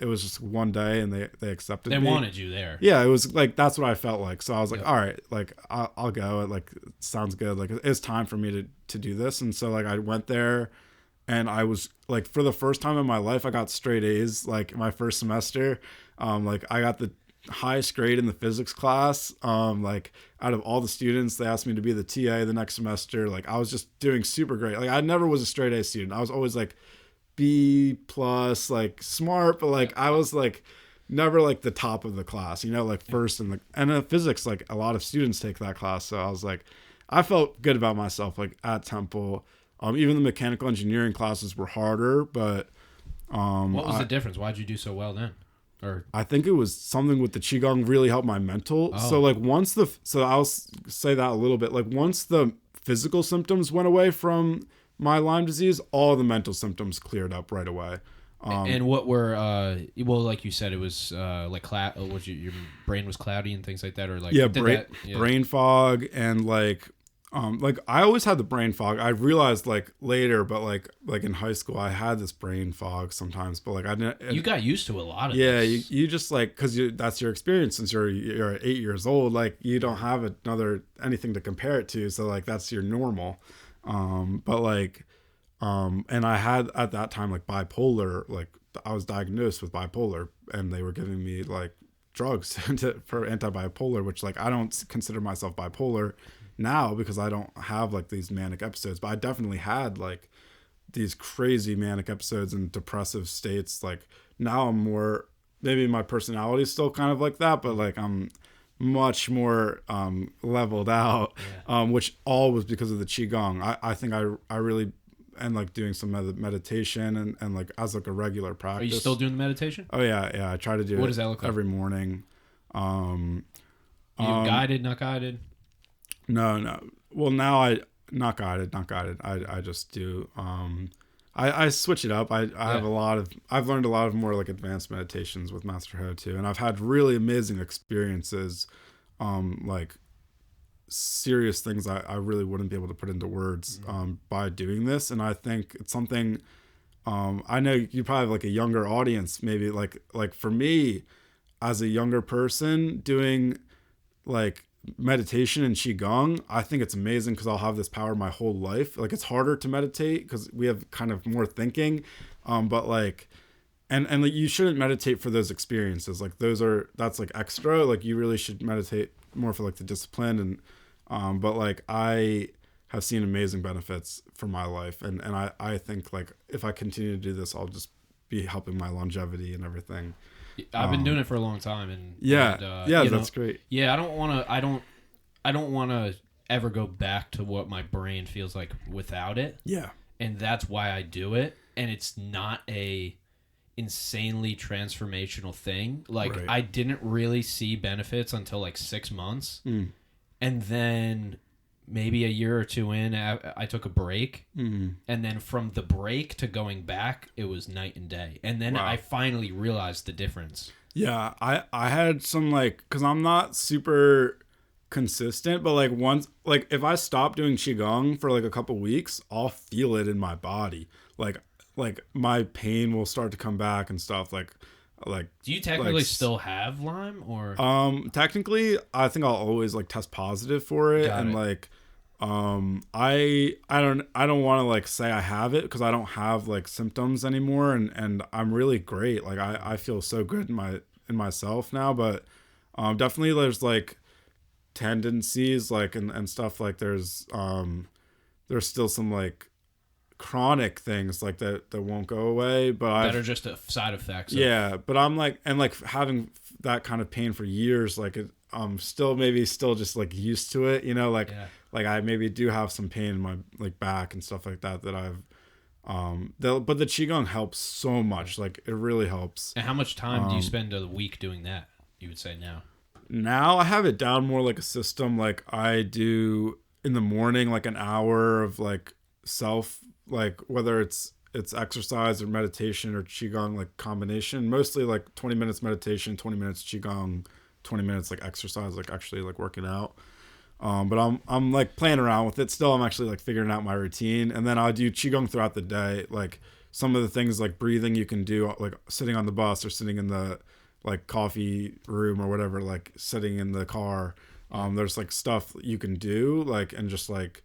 It was just one day and they accepted me. They wanted you there. Yeah, it was like, that's what I felt like. So I was like, all right, like I'll go. It like sounds good. Like it's time for me to do this. And so like I went there and I was like, for the first time in my life, I got straight A's like my first semester. Like I got the highest grade in the physics class. Like out of all the students, they asked me to be the TA the next semester. Like I was just doing super great. Like I never was a straight A student. I was always like B plus, like smart, but like I was like never like the top of the class, like first in physics, like a lot of students take that class. So I was like, I felt good about myself like at Temple. Even the mechanical engineering classes were harder, but what was the difference? Why'd you do so well then? Or I think it was something with the Qigong really helped my mental. Oh. So like so I'll say that a little bit. Like once the physical symptoms went away from my Lyme disease, all the mental symptoms cleared up right away. And what were like you said, it was like your brain was cloudy and things like that, or like brain fog and like I always had the brain fog. I realized like later, but like in high school, I had this brain fog sometimes. But like I didn't. You got used to a lot of this. You just like because that's your experience since you're 8 years old. Like you don't have anything to compare it to, so like that's your normal. But like, and I had at that time like bipolar. Like I was diagnosed with bipolar, and they were giving me like drugs for anti-bipolar, which like I don't consider myself bipolar now because I don't have like these manic episodes, but I definitely had like these crazy manic episodes and depressive states. Like now I'm more, maybe my personality is still kind of like that, but like I'm much more leveled out, which all was because of the Qigong. I think I really, and like doing some meditation and like as like a regular practice. Are you still doing the meditation? Oh yeah. I try to do what does that look like? Every morning. You guided, not guided? No. Well, now not guided. I just do. I switch it up. I've learned a lot of more like advanced meditations with Master Ho too, and I've had really amazing experiences, like serious things I really wouldn't be able to put into words by doing this. And I think it's something. I know you probably have like a younger audience, maybe like for me, as a younger person doing like meditation and Qigong, I think it's amazing because I'll have this power my whole life. Like it's harder to meditate because we have kind of more thinking, but like and like you shouldn't meditate for those experiences. Like that's like extra. Like you really should meditate more for like the discipline and but like I have seen amazing benefits for my life, and I think like if I continue to do this, I'll just be helping my longevity and everything. I've been doing it for a long time, and that's great. Yeah, I don't want to ever go back to what my brain feels like without it. Yeah, and that's why I do it. And it's not a insanely transformational thing. Like I didn't really see benefits until like 6 months, and then maybe a year or two in, I took a break, and then from the break to going back, it was night and day. And then I finally realized the difference. Yeah, I had some like, because I'm not super consistent, but like once, like if I stop doing Qigong for like a couple weeks, I'll feel it in my body. Like my pain will start to come back and stuff. Like do you technically still have Lyme, or technically I think I'll always like test positive for it. And like I don't want to like say I have it because I don't have like symptoms anymore, and I'm really great. Like I feel so good in myself now, but definitely there's like tendencies, like, and stuff, like there's still some like chronic things like that won't go away, but that are just a side effects. Yeah, but I'm like, and like having that kind of pain for years, like I'm still just like used to it, like like I maybe do have some pain in my like back and stuff like that I've but the Qigong helps so much, like it really helps. And how much time do you spend a week doing that, you would say now? Now I have it down more like a system. Like I do in the morning, like an hour of like self, like whether it's exercise or meditation or Qigong, like combination, mostly like 20 minutes meditation, 20 minutes Qigong, 20 minutes like exercise, like actually like working out. But I'm like playing around with it still. I'm actually like figuring out my routine, and then I'll do Qigong throughout the day. Like some of the things like breathing you can do like sitting on the bus or sitting in the like coffee room or whatever, like sitting in the car. There's like stuff you can do, like, and just like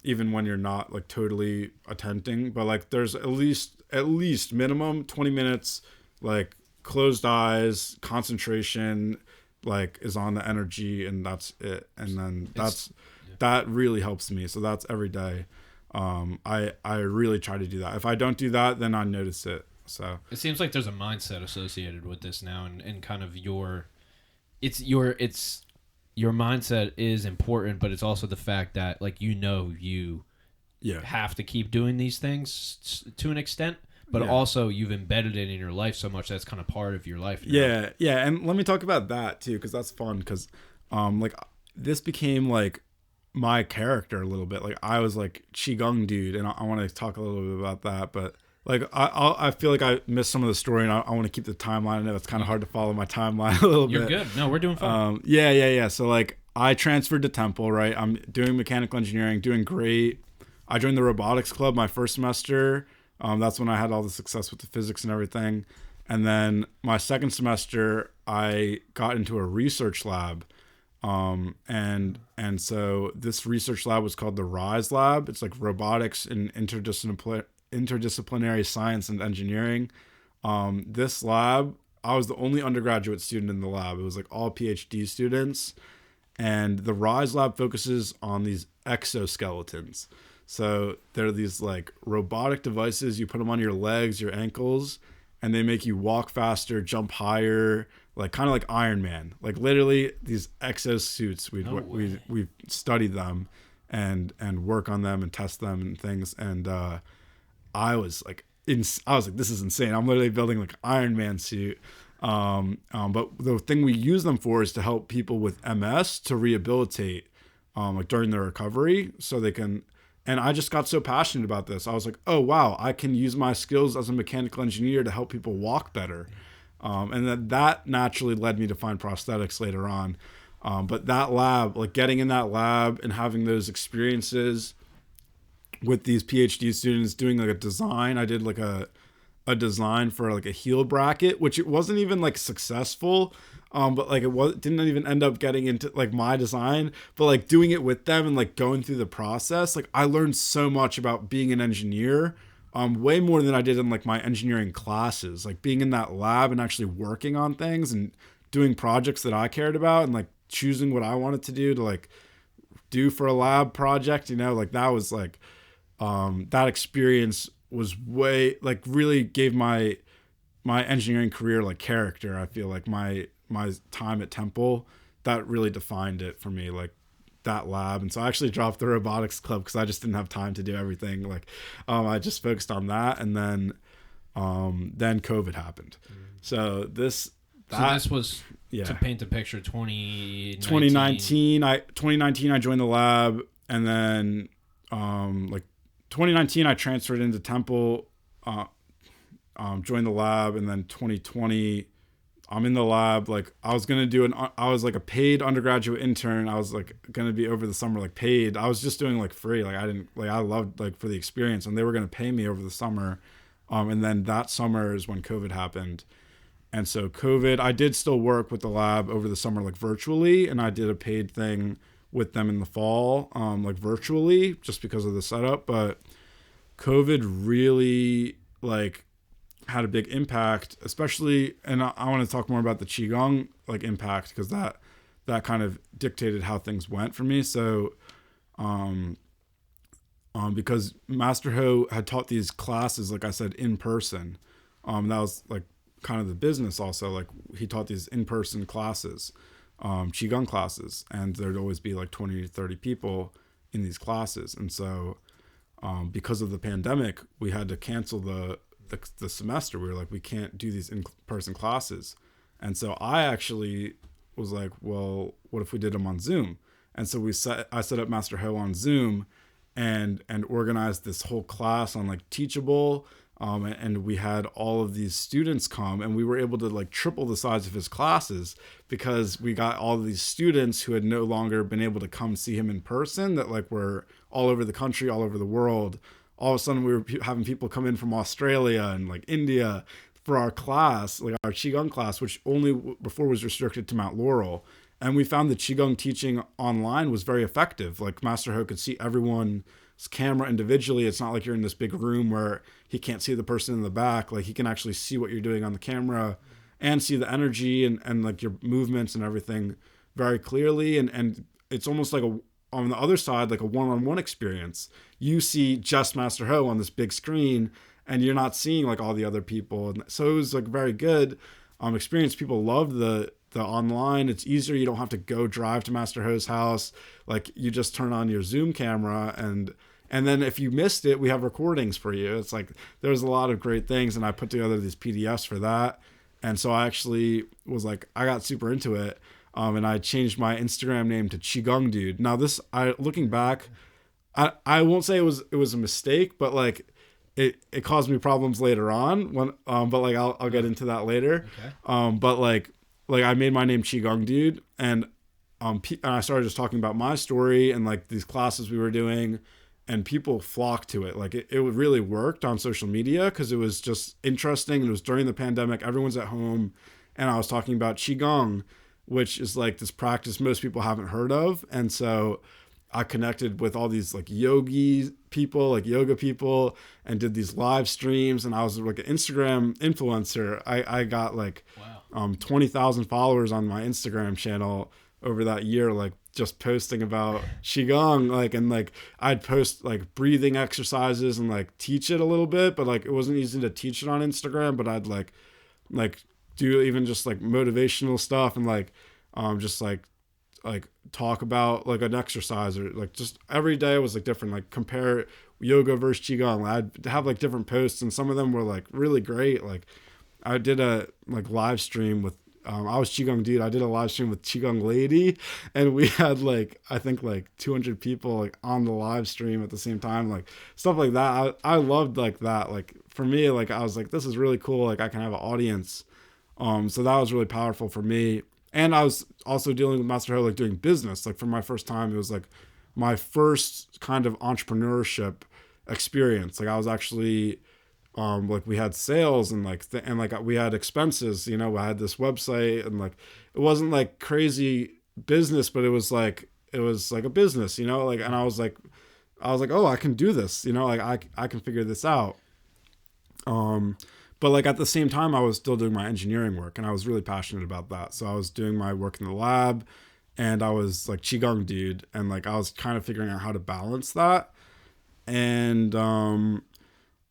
even when you're not like totally attending, but like there's at least minimum 20 minutes like closed eyes, concentration, like is on the energy, and that's it. And then that really helps me. So that's every day. I really try to do that. If I don't do that, then I notice it. So it seems like there's a mindset associated with this now, and kind of your mindset is important, but it's also the fact that like you have to keep doing these things to an extent, but also you've embedded it in your life so much that's kind of part of your life now. Yeah, and let me talk about that too, because that's fun. Because like this became like my character a little bit. Like I was like Qigong Dude, and I want to talk a little bit about that, but. Like I feel like I missed some of the story, and I want to keep the timeline. I know it's kind of hard to follow my timeline a little bit. You're good. No, we're doing fine. Yeah. So like I transferred to Temple, right? I'm doing mechanical engineering, doing great. I joined the robotics club my first semester. That's when I had all the success with the physics and everything. And then my second semester, I got into a research lab. And so this research lab was called the RISE lab. It's like robotics and interdisciplinary science and engineering. This lab, I was the only undergraduate student in the lab. It was like all PhD students. And the RISE lab focuses on these exoskeletons. So they're these like robotic devices. You put them on your legs, your ankles, and they make you walk faster, jump higher, like kind of like Iron Man. Like literally these exosuits. We've studied them and work on them and test them and things. And I was like, this is insane. I'm literally building like Iron Man suit. But the thing we use them for is to help people with MS to rehabilitate, like during their recovery, so they can. And I just got so passionate about this. I was like, oh wow, I can use my skills as a mechanical engineer to help people walk better. And that naturally led me to find prosthetics later on. But that lab, like getting in that lab and having those experiences with these PhD students doing like a design. I did like a design for like a heel bracket, which it wasn't even like successful. But like it didn't even end up getting into like my design, but like doing it with them and like going through the process, like I learned so much about being an engineer, way more than I did in like my engineering classes, like being in that lab and actually working on things and doing projects that I cared about and like choosing what I wanted to do to like do for a lab project, like that was like, that experience was way like really gave my engineering career like character. I feel like my time at Temple, that really defined it for me, like that lab. And so I actually dropped the robotics club because I just didn't have time to do everything. Like I just focused on that, and then COVID happened. So this was to paint the picture 2019 I joined the lab, and then like 2019 I transferred into Temple, joined the lab, and then 2020 I'm in the lab. Like I was like a paid undergraduate intern. I was like gonna be over the summer like paid. I was just doing like free. Like I loved like for the experience, and they were gonna pay me over the summer. And then that summer is when COVID happened. And so COVID, I did still work with the lab over the summer like virtually, and I did a paid thing with them in the fall, like virtually, just because of the setup. But COVID really like had a big impact, especially, and I want to talk more about the Qigong like impact, because that that kind of dictated how things went for me. So, because Master Ho had taught these classes, like I said, in person. That was like kind of the business also. Like he taught these in-person classes, Qigong classes, and there'd always be like 20 to 30 people in these classes. And so, because of the pandemic, we had to cancel the semester. We were like, we can't do these in-person classes. And so I actually was like, well, what if we did them on Zoom? And so I set up Master Ho on Zoom and organized this whole class on like Teachable. And we had all of these students come, and we were able to like triple the size of his classes because we got all of these students who had no longer been able to come see him in person, that like were all over the country, all over the world. All of a sudden we were having people come in from Australia and like India for our class, like our Qigong class, which only before was restricted to Mount Laurel. And we found that Qigong teaching online was very effective. Like Master Ho could see everyone's camera individually. It's not like you're in this big room where he can't see the person in the back. Like he can actually see what you're doing on the camera and see the energy and like your movements and everything very clearly. And it's almost like on the other side, like a one-on-one experience. You see just Master Ho on this big screen, and you're not seeing like all the other people. And so it was like very good experience. People loved the online. It's easier. You don't have to go drive to Master Ho's house. Like you just turn on your Zoom camera, and then if you missed it, we have recordings for you. It's like there's a lot of great things, and I put together these PDFs for that. And so I actually was like, I got super into it, and I changed my Instagram name to Qigong Dude. Now this, looking back, I won't say it was a mistake, but like it caused me problems later on when but like I'll get into that later. Okay. But like I made my name Qigong Dude, and I started just talking about my story and like these classes we were doing, and people flocked to it. Like it really worked on social media because it was just interesting. It was during the pandemic, everyone's at home, and I was talking about Qigong, which is like this practice most people haven't heard of. And so I connected with all these like yoga people, and did these live streams, and I was like an Instagram influencer. I got like 20,000 followers on my Instagram channel over that year, like just posting about Qigong, like, and like I'd post like breathing exercises and like teach it a little bit, but like it wasn't easy to teach it on Instagram, but I'd like do even just like motivational stuff, and like just like talk about like an exercise, or like just every day was like different, like compare yoga versus Qigong. I'd have like different posts, and some of them were like really great. Like I did a like live stream with I was Qigong Dude. I did a live stream with Qigong Lady, and we had like I think like 200 people like on the live stream at the same time, like stuff like that. I loved like that. Like for me, like I was like, this is really cool. Like I can have an audience. So that was really powerful for me. And I was also dealing with Master Ho, like doing business. Like for my first time, it was like my first kind of entrepreneurship experience. Like I was actually, like we had sales and like we had expenses. You know, I had this website, and like it wasn't like crazy business, but it was like a business. You know, like, and I was like, oh, I can do this. You know, like I can figure this out. But like at the same time, I was still doing my engineering work, and I was really passionate about that. So I was doing my work in the lab, and I was like Qigong Dude, and like I was kind of figuring out how to balance that. And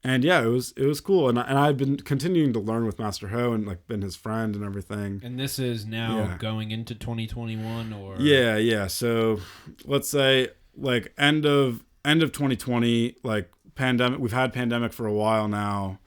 yeah, it was cool. And I've been continuing to learn with Master Ho, and like been his friend and everything. And this is now going into 2021, or yeah. So let's say like end of 2020, like pandemic. We've had pandemic for a while now.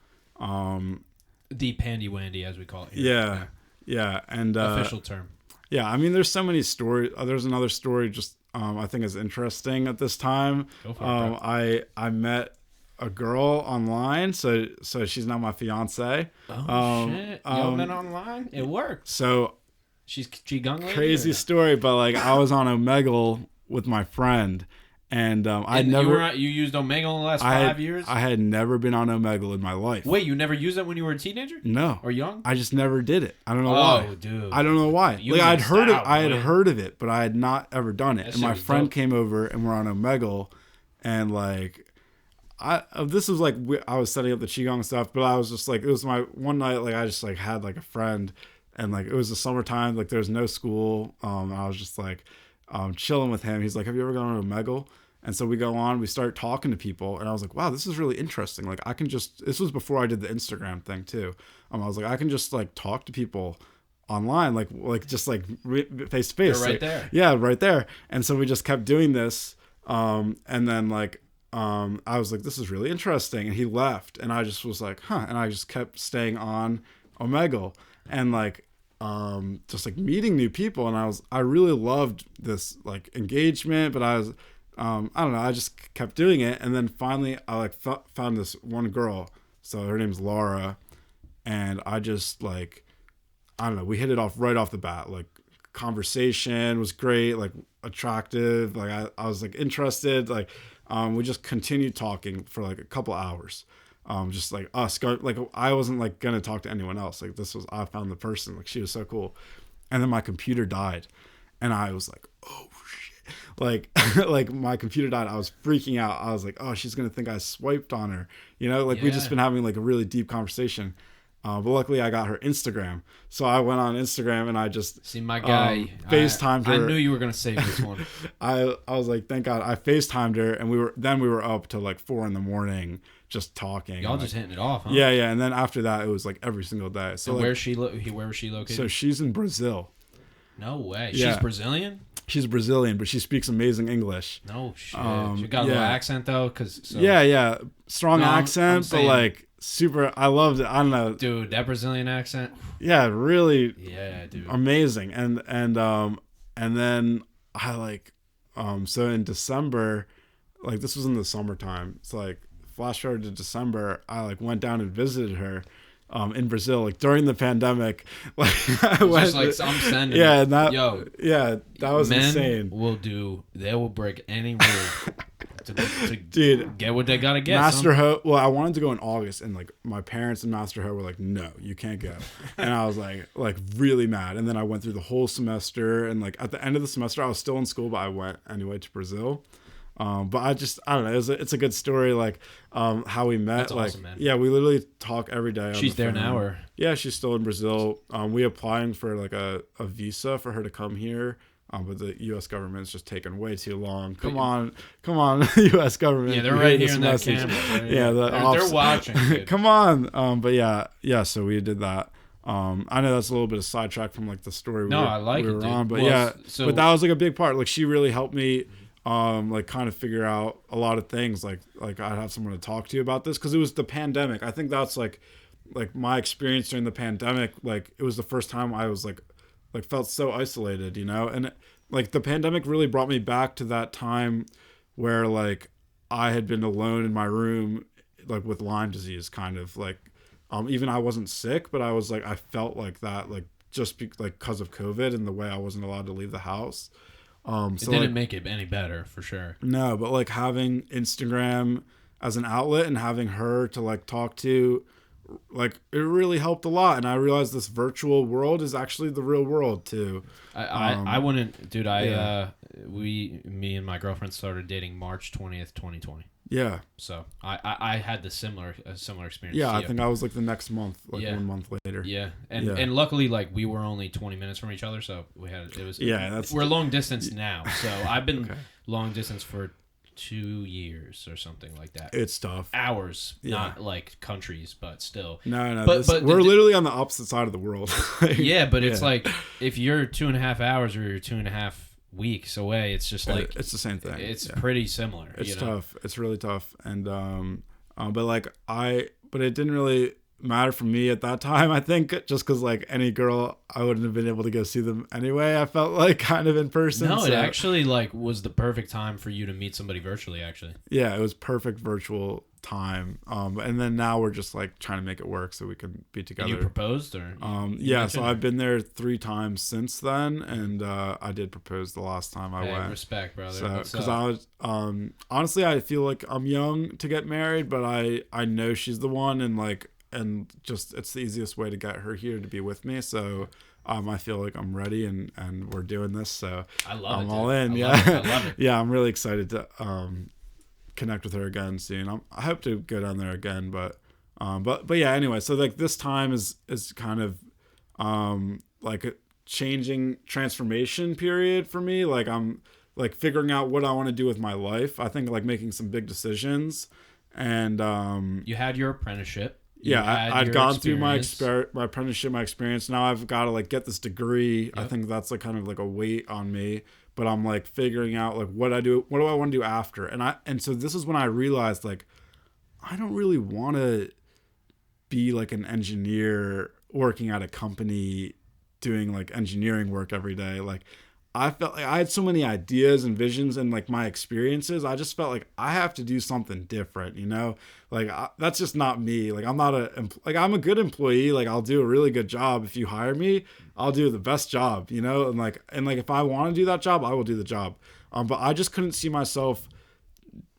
The pandy wandy, as we call it here. Yeah, and official term. Yeah, I mean, there's so many stories. There's another story just I think is interesting at this time. Go for it, I met a girl online, so she's now my fiance. Oh shit! Y'all met online? It worked. So she's Qigong Lady. Crazy story, but like I was on Omegle with my friend. And you used Omegle in the last 5 years? I had never been on Omegle in my life. Wait, you never used it when you were a teenager? No. Or young? I just never did it. I don't know why. Oh, dude. I don't know why. Like I had heard of it, but I had not ever done it. That and my friend dope. came over, and we're on Omegle, and like this was like I was setting up the Qigong stuff, but I was just like, it was my one night, like I just like had like a friend, and like it was the summertime, like there was no school. I was just like chilling with him. He's like, have you ever gone to Omegle? And so we go on, we start talking to people, and I was like, wow, this is really interesting. Like I can just, this was before I did the Instagram thing too. I was like, I can just like talk to people online, like just like face to face. They're right like, there. Yeah, right there. And so we just kept doing this. And then like, I was like, this is really interesting. And he left, and I just was like, huh. And I just kept staying on Omegle and like, just like meeting new people. And I really loved this like engagement, but I was, I don't know, I just kept doing it. And then finally I like found this one girl. So her name's Laura. And I just like, I don't know, we hit it off right off the bat. Like conversation was great, like attractive. Like I was like interested. Like, we just continued talking for like a couple hours. Just like us going, like I wasn't like going to talk to anyone else. Like I found the person, like she was so cool. And then my computer died and I was like, oh shit. Like, like my computer died. I was freaking out. I was like, oh, she's going to think I swiped on her. You know, like we just been having like a really deep conversation. But luckily I got her Instagram. So I went on Instagram and I just see my guy FaceTimed her. I knew you were going to save this one. I was like, thank God I FaceTimed her, and we were up till like 4 a.m. just talking. Y'all like, just hitting it off, huh? Yeah. And then after that it was like every single day. So like, where was she located? So she's in Brazil. No way. Yeah. She's Brazilian? She's Brazilian, but she speaks amazing English. No shit. She got a little accent though, strong accent, but like super. I loved it. I don't know, dude. That Brazilian accent. Yeah, really. Yeah, dude. Amazing. And then I like, so in December, like this was in the summertime. It's like flash forward to December. I like went down and visited her. In Brazil, like during the pandemic, like I went, just like I'm sending. Yeah, and that, yo, yeah, that was men insane. They will break any rule to dude, get what they gotta get. Master Ho. Well, I wanted to go in August, and like my parents and Master Ho were like, "No, you can't go," and I was like really mad. And then I went through the whole semester, and like at the end of the semester, I was still in school, but I went anyway to Brazil. But I don't know. It's a good story. Like, how we met. That's like, awesome, man. Yeah, we literally talk every day. She's there now, or? Yeah, she's still in Brazil. We applying for like a visa for her to come here. But the U.S. government's just taking way too long. Come on, U.S. government. Yeah, they're right here in that camera. Right? Yeah, they're watching. Dude. Come on. But yeah. So we did that. I know that's a little bit of sidetrack from like the story. I like we it, were dude. on, but well, yeah. But that was like a big part. Like she really helped me. Like kind of figure out a lot of things. Like I'd have someone to talk to about this because it was the pandemic. I think that's like my experience during the pandemic. Like it was the first time I was like felt so isolated, you know. And like the pandemic really brought me back to that time where like I had been alone in my room, like with Lyme disease, kind of like. Even I wasn't sick, but I was like I felt like that, like just because of COVID and the way I wasn't allowed to leave the house. It didn't make it any better, for sure. No, but like having Instagram as an outlet and having her to like talk to, like it really helped a lot. And I realized this virtual world is actually the real world too. I wouldn't, dude. Me and my girlfriend started dating March 20th, 2020. Yeah. So I had a similar experience. Yeah, I think I was like the next month, 1 month later. Yeah, and luckily like we were only 20 minutes from each other, so we're long distance now. So I've been long distance for 2 years or something like that. It's tough. Hours, not like countries, but still. No. But we're literally on the opposite side of the world. It's like if you're 2.5 hours or you're 2.5 weeks away, it's just like it's the same thing. It's pretty similar. It's tough. It's really tough. And but it didn't really matter for me at that time. I think just because like any girl, I wouldn't have been able to go see them anyway. I felt like kind of in person. No, it actually like was the perfect time for you to meet somebody virtually. Actually, yeah, it was perfect virtual time. And then now we're just like trying to make it work so we can be together. And you proposed or? So I've been there 3 times since then, and I did propose the last time I went. Respect, brother. So because I was honestly, I feel like I'm young to get married, but I know she's the one, and just it's the easiest way to get her here to be with me. So I feel like I'm ready, and we're doing this. So I love I'm it, all in. I love it. Yeah, I'm really excited to connect with her again soon. I hope to go down there again, but yeah. Anyway, so like this time is kind of like a changing transformation period for me. Like I'm like figuring out what I want to do with my life. I think like making some big decisions. And you had your apprenticeship. I'd gone through my apprenticeship, my experience. Now I've got to like get this degree. Yep. I think that's like kind of like a weight on me. But I'm like figuring out like what do I want to do after? And so this is when I realized like I don't really want to be like an engineer working at a company doing like engineering work every day. Like I felt like I had so many ideas and visions and like my experiences. I just felt like I have to do something different, you know? Like that's just not me. Like I'm a good employee. Like I'll do a really good job. If you hire me, I'll do the best job, you know? And like if I want to do that job, I will do the job. But I just couldn't see myself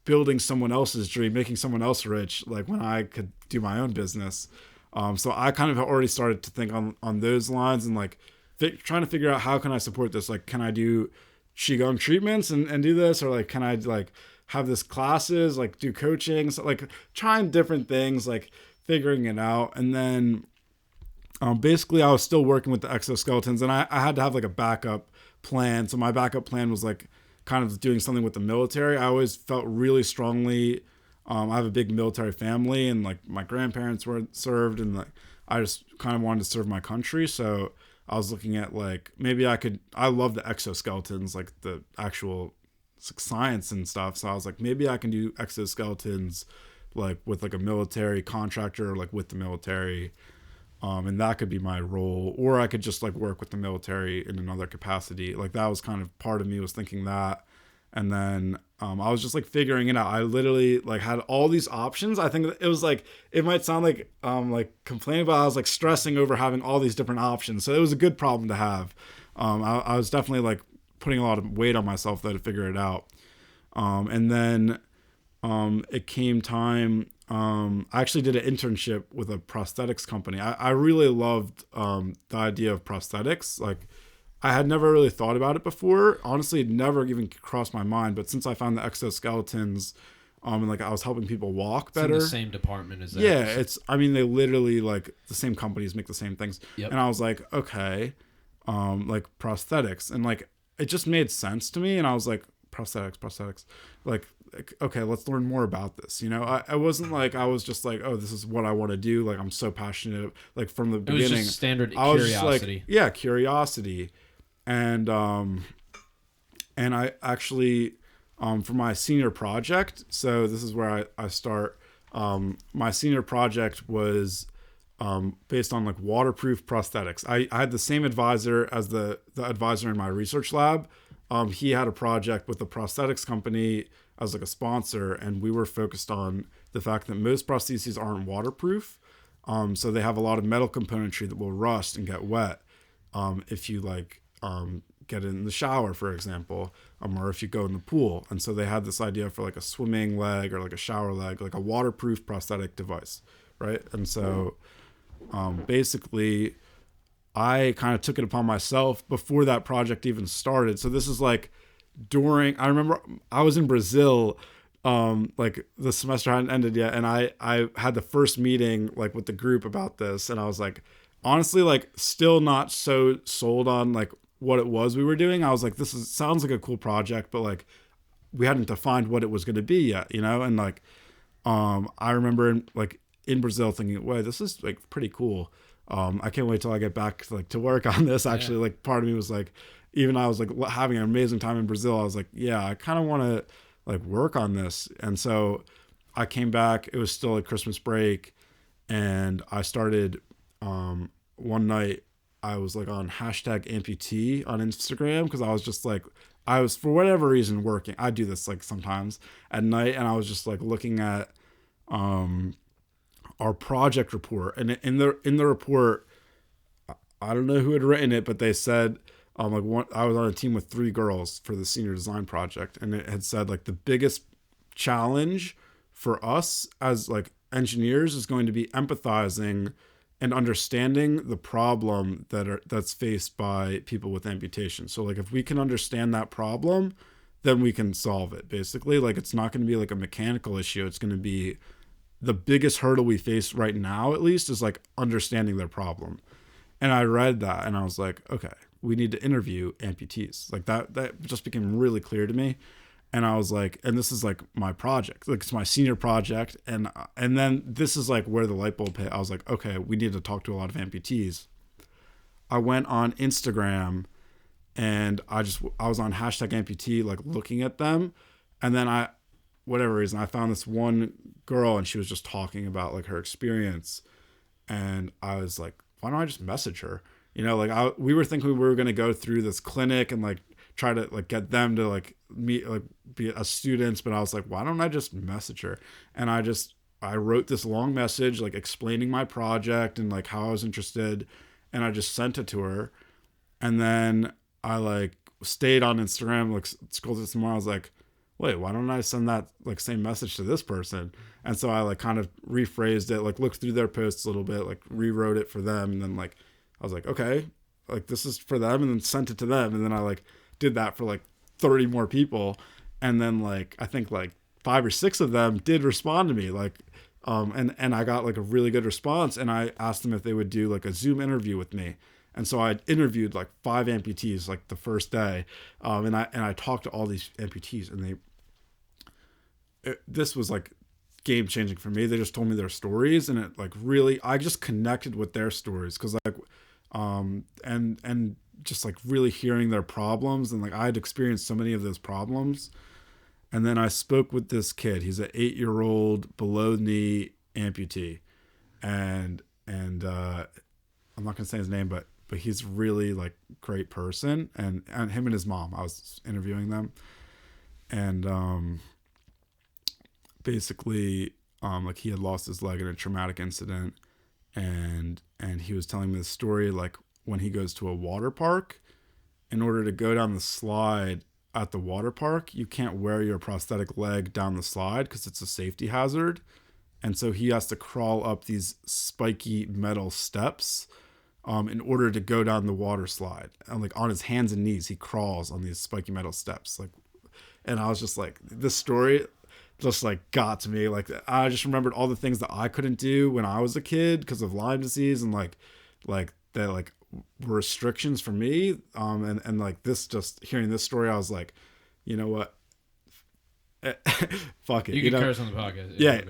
building someone else's dream, making someone else rich, like when I could do my own business. So I kind of already started to think on those lines and like trying to figure out how can I support this? Like, can I do Qigong treatments and do this? Or like, can I like have this classes, like do coaching? So like trying different things, like figuring it out. And then basically I was still working with the exoskeletons and I had to have like a backup plan. So my backup plan was like kind of doing something with the military. I always felt really strongly. I have a big military family and like my grandparents were served and like I just kind of wanted to serve my country. So I was looking at like maybe I love the exoskeletons, like the actual science and stuff. So I was like, maybe I can do exoskeletons like with like a military contractor or like with the military. And that could be my role, or I could just like work with the military in another capacity. Like that was kind of part of me was thinking that. And then I was just like figuring it out. I literally like had all these options. I think it was like, it might sound like complaining, but I was like stressing over having all these different options. So it was a good problem to have. I was definitely like putting a lot of weight on myself though to figure it out. And then it came time. I actually did an internship with a prosthetics company. I really loved the idea of prosthetics. Like I had never really thought about it before. Honestly, it never even crossed my mind. But since I found the exoskeletons, and like I was helping people walk better. It's in the same department as that. Yeah, they literally like the same companies make the same things. Yep. And I was like, okay, like prosthetics. And like, it just made sense to me. And I was like, prosthetics. Like, okay, let's learn more about this. You know, I wasn't like, I was just like, oh, this is what I want to do. Like, I'm so passionate. Like from the beginning. It was just standard curiosity. Like, curiosity. And I actually, for my senior project, so this is where I start, my senior project was based on like waterproof prosthetics. I had the same advisor as the advisor in my research lab. He had a project with a prosthetics company as like a sponsor, and we were focused on the fact that most prostheses aren't waterproof. So they have a lot of metal componentry that will rust and get wet if you like get in the shower, for example, or if you go in the pool. And so they had this idea for like a swimming leg or like a shower leg, like a waterproof prosthetic device, right? And so basically I kind of took it upon myself before that project even started. So this is like I remember I was in Brazil, like the semester hadn't ended yet. And I had the first meeting like with the group about this. And I was like, honestly, like still not so sold on like what it was we were doing. I was like, sounds like a cool project, but like we hadn't defined what it was going to be yet, you know? And like, I remember in Brazil thinking, wait, this is like pretty cool. I can't wait till I get back to work on this. Actually, like part of me was like, even I was like having an amazing time in Brazil. I was like, yeah, I kind of want to like work on this. And so I came back, it was still a Christmas break. And I started, one night I was like on #amputee on Instagram. Cause I was just like, I was for whatever reason working. I do this like sometimes at night. And I was just like looking at, our project report, and in the report, I don't know who had written it, but they said, I was on a team with 3 girls for the senior design project, and it had said like the biggest challenge for us as like engineers is going to be empathizing and understanding the problem that's faced by people with amputation. So like if we can understand that problem, then we can solve it. Basically, like it's not going to be like a mechanical issue. It's going to be the biggest hurdle we face right now, at least, is like understanding their problem. And I read that and I was like, okay, we need to interview amputees. Like that just became really clear to me. And I was like, and this is like my project, like it's my senior project. And then this is like where the light bulb hit. I was like, okay, we need to talk to a lot of amputees. I went on Instagram and I was on #amputee, like looking at them. And then whatever reason, I found this one girl and she was just talking about like her experience. And I was like, why don't I just message her? You know, like we were thinking we were going to go through this clinic and like try to like get them to like meet, like be as students. But I was like, why don't I just message her? And I wrote this long message, like explaining my project and like how I was interested. And I just sent it to her. And then I like stayed on Instagram, like scrolled it some more. I was like, wait, why don't I send that like same message to this person? And so I like kind of rephrased it, like looked through their posts a little bit, like rewrote it for them. And then like, I was like, okay, like this is for them, and then sent it to them. And then I like did that for like 30 more people. And then like, I think like 5 or 6 of them did respond to me. Like, and I got like a really good response, and I asked them if they would do like a Zoom interview with me. And so I interviewed like 5 amputees like the first day. And I talked to all these amputees, and this was like game changing for me. They just told me their stories, and it like really, I just connected with their stories. Cause like, and just like really hearing their problems, and like I had experienced so many of those problems. And then I spoke with this kid. He's an 8-year-old below knee amputee, and I'm not gonna say his name, but he's really like great person. And him and his mom, I was interviewing them, and basically like he had lost his leg in a traumatic incident, and he was telling me the story, like when he goes to a water park, in order to go down the slide at the water park, you can't wear your prosthetic leg down the slide because it's a safety hazard. And so he has to crawl up these spiky metal steps in order to go down the water slide. And like on his hands and knees, he crawls on these spiky metal steps. Like, and I was just like, this story just like got to me. Like I just remembered all the things that I couldn't do when I was a kid because of Lyme disease, and like that like restrictions for me. And like this, just hearing this story, I was like, you know what? Fuck it. You can curse on the podcast. Yeah.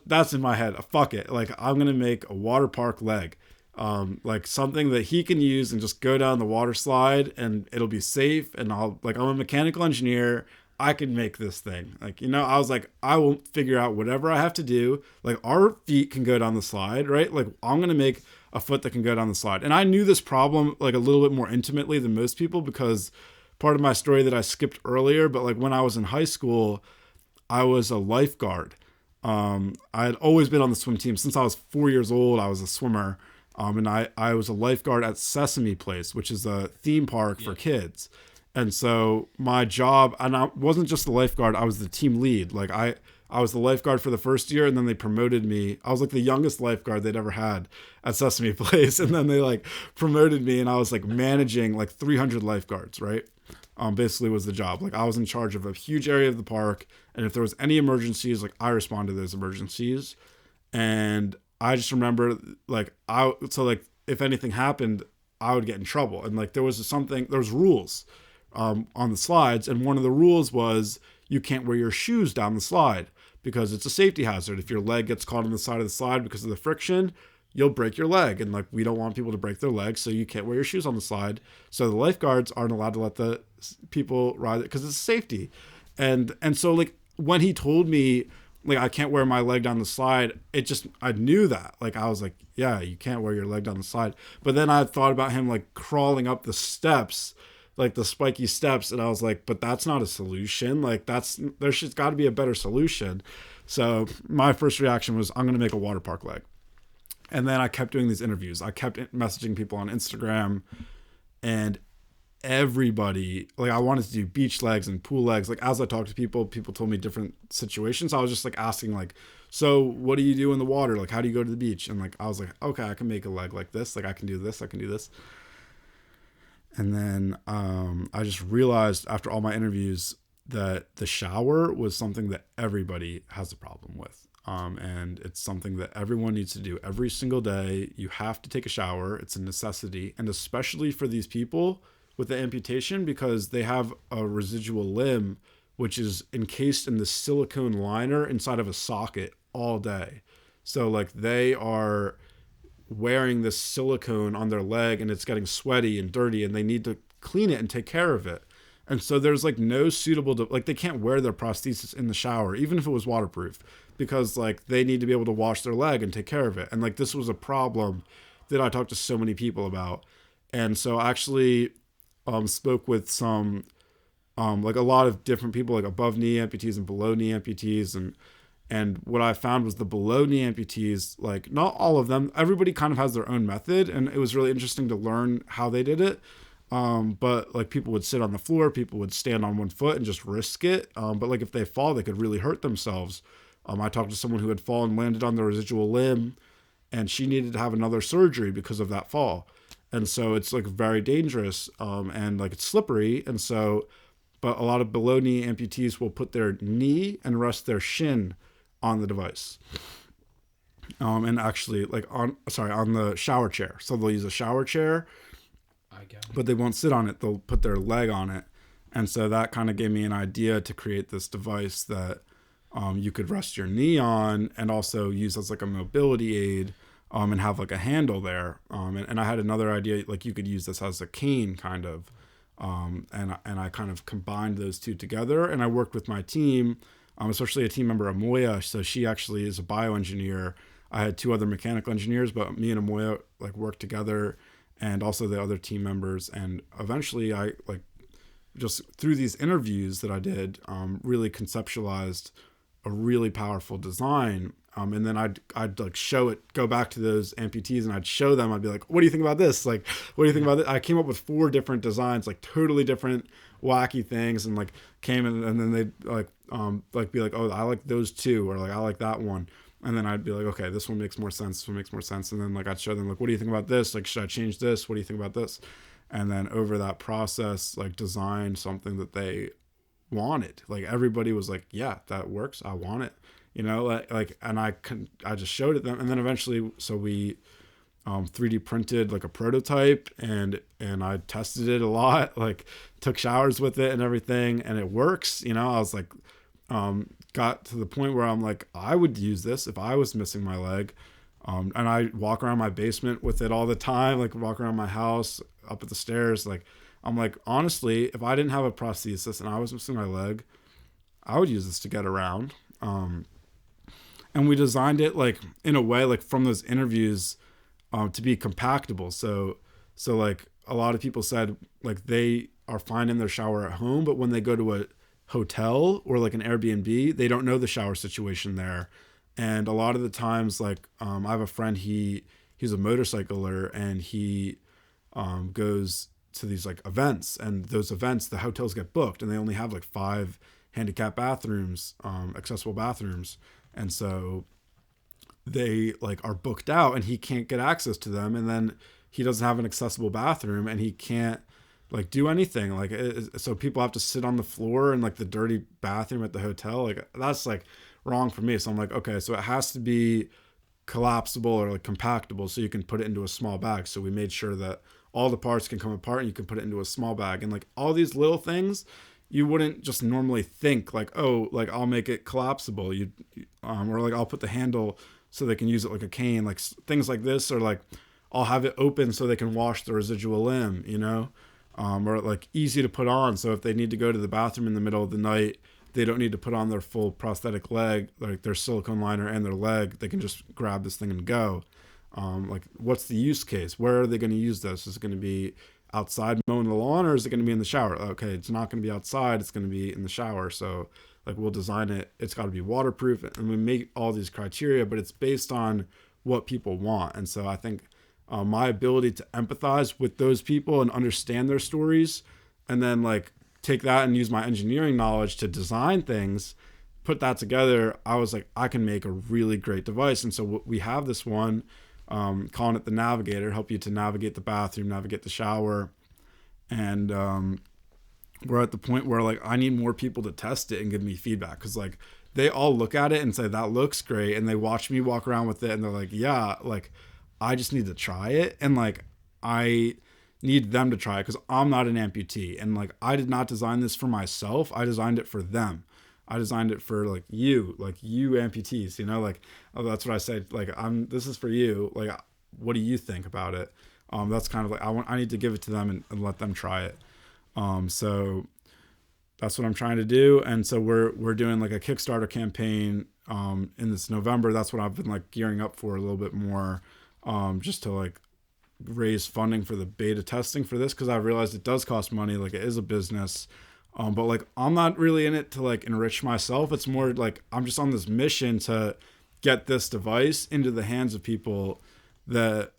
That's in my head. Fuck it. Like I'm going to make a water park leg. Like something that he can use and just go down the water slide, and it'll be safe. And I'm a mechanical engineer. I can make this thing. Like, you know, I was like, I will figure out whatever I have to do. Like our feet can go down the slide, right? Like I'm going to make a foot that can go down the slide. And I knew this problem like a little bit more intimately than most people, because part of my story that I skipped earlier, but like when I was in high school, I was a lifeguard. I had always been on the swim team since I was 4 years old. I was a swimmer. And I was a lifeguard at Sesame Place, which is a theme park for kids. And so my job, and I wasn't just the lifeguard, I was the team lead. Like I was the lifeguard for the first year, and then they promoted me. I was like the youngest lifeguard they'd ever had at Sesame Place. And then they like promoted me, and I was like managing like 300 lifeguards, right? Basically was the job. Like I was in charge of a huge area of the park. And if there was any emergencies, like I responded to those emergencies. And I just remember like, if anything happened, I would get in trouble. And like, there was rules on the slides. And one of the rules was you can't wear your shoes down the slide because it's a safety hazard. If your leg gets caught on the side of the slide because of the friction, you'll break your leg. And like, we don't want people to break their legs, so you can't wear your shoes on the slide. So the lifeguards aren't allowed to let the people ride it because it's safety. And so like when he told me like I can't wear my leg down the slide, I knew that. Like I was like, yeah, you can't wear your leg down the slide. But then I thought about him like crawling up the steps, like the spiky steps, and I was like, but that's not a solution. Like there's got to be a better solution. So my first reaction was, I'm going to make a water park leg. And then I kept doing these interviews. I kept messaging people on Instagram, and everybody, like I wanted to do beach legs and pool legs. Like as I talked to people told me different situations. I was just like asking like, so what do you do in the water? Like, how do you go to the beach? And like, I was like, okay, I can make a leg like this. Like I can do this. I can do this. And then I just realized after all my interviews that the shower was something that everybody has a problem with. And it's something that everyone needs to do every single day. You have to take a shower. It's a necessity. And especially for these people with the amputation, because they have a residual limb, which is encased in the silicone liner inside of a socket all day. So like they are wearing this silicone on their leg and it's getting sweaty and dirty and they need to clean it and take care of it. And so there's like no suitable, like they can't wear their prosthesis in the shower, even if it was waterproof, because like they need to be able to wash their leg and take care of it. And like this was a problem that I talked to so many people about. And so I actually spoke with some, like a lot of different people, like above knee amputees and below knee amputees. And what I found was the below knee amputees, like not all of them, everybody kind of has their own method. And it was really interesting to learn how they did it. But like people would sit on the floor, people would stand on one foot and just risk it. But like if they fall, they could really hurt themselves. I talked to someone who had fallen, landed on the residual limb, and she needed to have another surgery because of that fall. And so it's like very dangerous, and like it's slippery. And so, but a lot of below knee amputees will put their knee and rest their shin on the device. And actually like on the shower chair. So they'll use a shower chair, but they won't sit on it. They'll put their leg on it. And so that kind of gave me an idea to create this device that you could rest your knee on and also use as like a mobility aid, and have like a handle there. And I had another idea, like you could use this as a cane kind of. And I kind of combined those two together, and I worked with my team, especially a team member, Amoya. So she actually is a bioengineer. I had two other mechanical engineers, but me and Amoya like worked together, and also the other team members. And eventually I like just through these interviews that I did, really conceptualized a really powerful design. And then I'd like show it, go back to those amputees and I'd show them, I'd be like, what do you think about this? Like, what do you think about this? I came up with 4 different designs, like totally different wacky things. And like came in and then they'd like be like, oh, I like those 2, or like, I like that one. And then I'd be like, okay, this one makes more sense. This one makes more sense. And then like, I'd show them like, what do you think about this? Like, should I change this? What do you think about this? And then over that process, like design something that they wanted. Like everybody was like, yeah, that works. I want it. You know, like, and I just showed it them, and then eventually, so we 3D printed like a prototype, and I tested it a lot, like took showers with it and everything, and it works. You know, I was like, got to the point where I'm like, I would use this if I was missing my leg, and I walk around my basement with it all the time, like walk around my house, up at the stairs, like I'm like, honestly, if I didn't have a prosthesis and I was missing my leg, I would use this to get around. And we designed it like in a way, like from those interviews, to be compactable. So like a lot of people said like they are fine in their shower at home, but when they go to a hotel or like an Airbnb, they don't know the shower situation there. And a lot of the times, like I have a friend, he's a motorcycler, and he goes to these like events, and those events, the hotels get booked and they only have like 5 handicap bathrooms, accessible bathrooms. And so they like are booked out and he can't get access to them. And then he doesn't have an accessible bathroom and he can't like do anything. Like, so people have to sit on the floor in like the dirty bathroom at the hotel. Like that's like wrong for me. So I'm like, okay, so it has to be collapsible or like compactable so you can put it into a small bag. So we made sure that all the parts can come apart and you can put it into a small bag. And like all these little things, you wouldn't just normally think like, oh, like I'll make it collapsible. Or like I'll put the handle so they can use it like a cane, like things like this, or like I'll have it open so they can wash the residual limb, you know, or like easy to put on. So if they need to go to the bathroom in the middle of the night, they don't need to put on their full prosthetic leg, like their silicone liner and their leg. They can just grab this thing and go. Like what's the use case? Where are they going to use this? Is it going to be outside mowing the lawn, or is it going to be in the shower? Okay, it's not going to be outside, it's going to be in the shower. So like we'll design it, it's got to be waterproof, and we make all these criteria, but it's based on what people want. And so I think my ability to empathize with those people and understand their stories, and then like take that and use my engineering knowledge to design things, put that together, I was like, I can make a really great device. And so we have this one, calling it the Navigator, help you to navigate the bathroom, navigate the shower. And we're at the point where like I need more people to test it and give me feedback, because like they all look at it and say, that looks great. And they watch me walk around with it and they're like, yeah, like I just need to try it. And like, I need them to try it because I'm not an amputee. And like, I did not design this for myself. I designed it for them. I designed it for like you amputees, you know, like, oh, that's what I said. Like, this is for you. Like, what do you think about it? That's kind of like, I need to give it to them and let them try it. So that's what I'm trying to do. And so we're doing like a Kickstarter campaign, in this November. That's what I've been like gearing up for a little bit more, just to like raise funding for the beta testing for this. Cause I realized it does cost money. Like it is a business. But like, I'm not really in it to like enrich myself. It's more like, I'm just on this mission to get this device into the hands of people that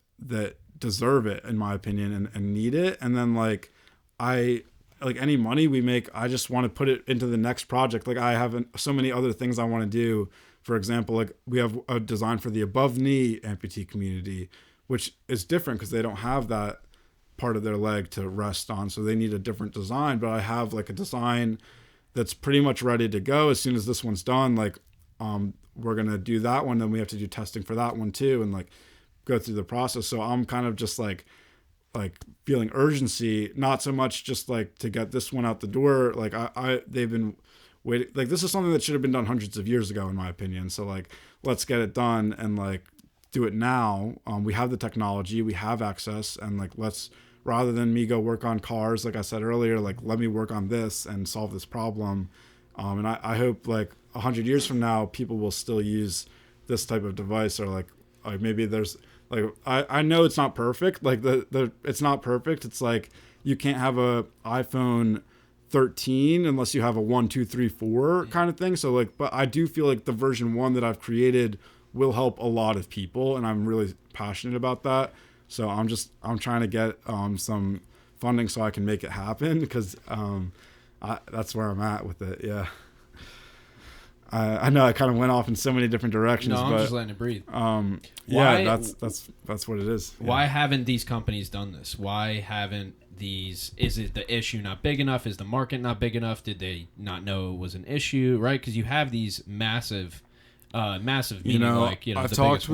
deserve it, in my opinion, and need it. And then like, any money we make, I just want to put it into the next project. Like I have so many other things I want to do. For example, like we have a design for the above knee amputee community, which is different because they don't have that part of their leg to rest on. So they need a different design, but I have like a design that's pretty much ready to go. As soon as this one's done, like, we're going to do that one. Then we have to do testing for that one too. And like go through the process. So I'm kind of just like feeling urgency, not so much just like to get this one out the door. Like they've been waiting. Like this is something that should have been done hundreds of years ago, in my opinion. So like, let's get it done and like do it now. We have the technology, we have access, and like, rather than me go work on cars, like I said earlier, like let me work on this and solve this problem. And I hope like 100 years from now, people will still use this type of device, or like maybe there's like, I know it's not perfect. Like it's not perfect. It's like, you can't have a iPhone 13 unless you have a 1, 2, 3, 4 kind of thing. So like, but I do feel like the version 1 that I've created will help a lot of people. And I'm really passionate about that. So I'm trying to get some funding so I can make it happen, because that's where I'm at with it. Yeah. I know I kind of went off in so many different directions. No, I'm but, just letting it breathe. Yeah, that's what it is. Yeah. Why haven't these companies done this? Why haven't these? Is it the issue not big enough? Is the market not big enough? Did they not know it was an issue? Right? Because you have these massive, meaning I've talked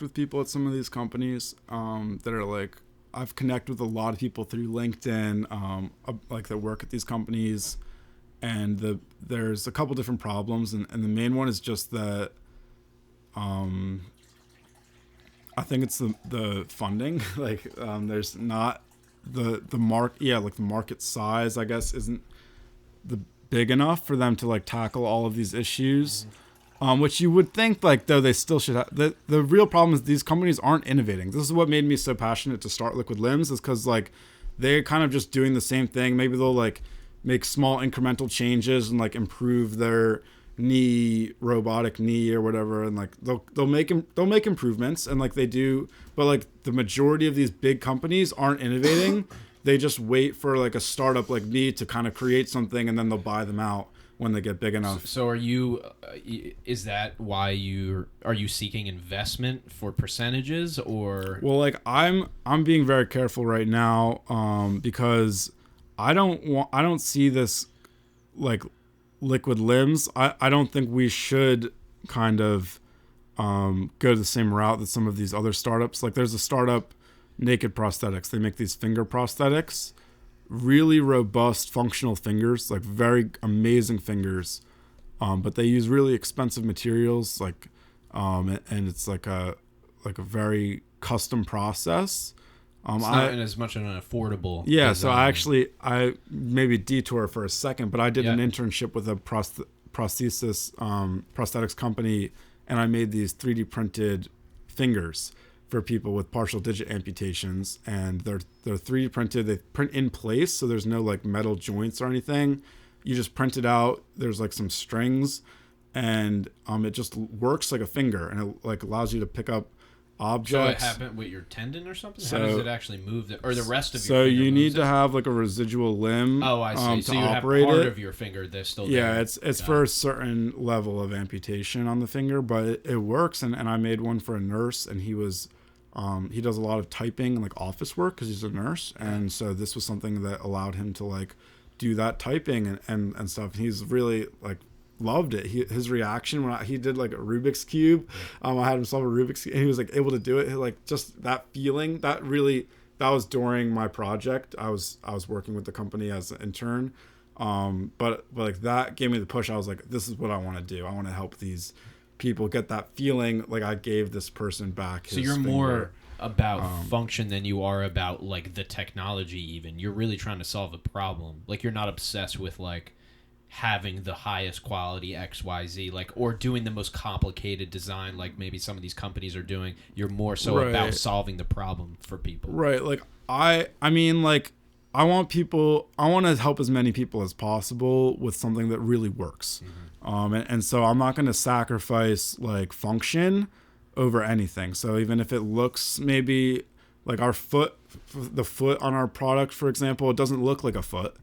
with people at some of these companies that are like, I've connected with a lot of people through LinkedIn, like that work at these companies, and there's a couple different problems, and the main one is just that I think it's the funding. Like there's not the market size, I guess, isn't big enough for them to like tackle all of these issues. Which you would think, like, though they still should have. The real problem is these companies aren't innovating. This is what made me so passionate to start Liquid Limbs, is because like they're kind of just doing the same thing. Maybe they'll like make small incremental changes and like improve their robotic knee or whatever, and like they'll make improvements, and like they do. But like the majority of these big companies aren't innovating. They just wait for like a startup like me to kind of create something, and then they'll buy them out when they get big enough. So are you, is that why are you seeking investment for percentages, or? Well, like I'm being very careful right now, because I don't see this like Liquid Limbs. I don't think we should kind of go the same route that some of these other startups. Like there's a startup, Naked Prosthetics. They make these finger prosthetics. Really robust functional fingers, like very amazing fingers, but they use really expensive materials, like and it's like a very custom process. It's not as much of an affordable design. So I maybe detour for a second, but I did an internship with a prosthesis prosthetics company, and I made these 3D printed fingers for people with partial digit amputations, and they're 3D printed. They print in place, so there's no like metal joints or anything. You just print it out. There's like some strings, and it just works like a finger, and it like allows you to pick up objects. So it happened with your tendon or something? How does it actually move or the rest of your so finger? You need to have like a residual limb. Oh, I see. So you have part of your finger that's still there. Yeah, it's for a certain level of amputation on the finger, but it works. And I made one for a nurse, and he does a lot of typing and like office work because he's a nurse, and so this was something that allowed him to like do that typing and stuff. And he's really like loved it. His reaction when he did like a Rubik's Cube, I had him solve a Rubik's Cube, and he was like able to do it. Like just that feeling, that was during my project. I was working with the company as an intern. But like that gave me the push. I was like, this is what I want to do. I want to help these people get that feeling like I gave this person back his So you're finger. more about function than you are about like the technology even. You're really trying to solve a problem. Like you're not obsessed with like having the highest quality XYZ, like, or doing the most complicated design like maybe some of these companies are doing. You're more so about solving the problem for people. Right. Like I mean like I want to help as many people as possible with something that really works. And so I'm not going to sacrifice like function over anything. So even if it looks maybe like the foot on our product, for example, it doesn't look like a foot.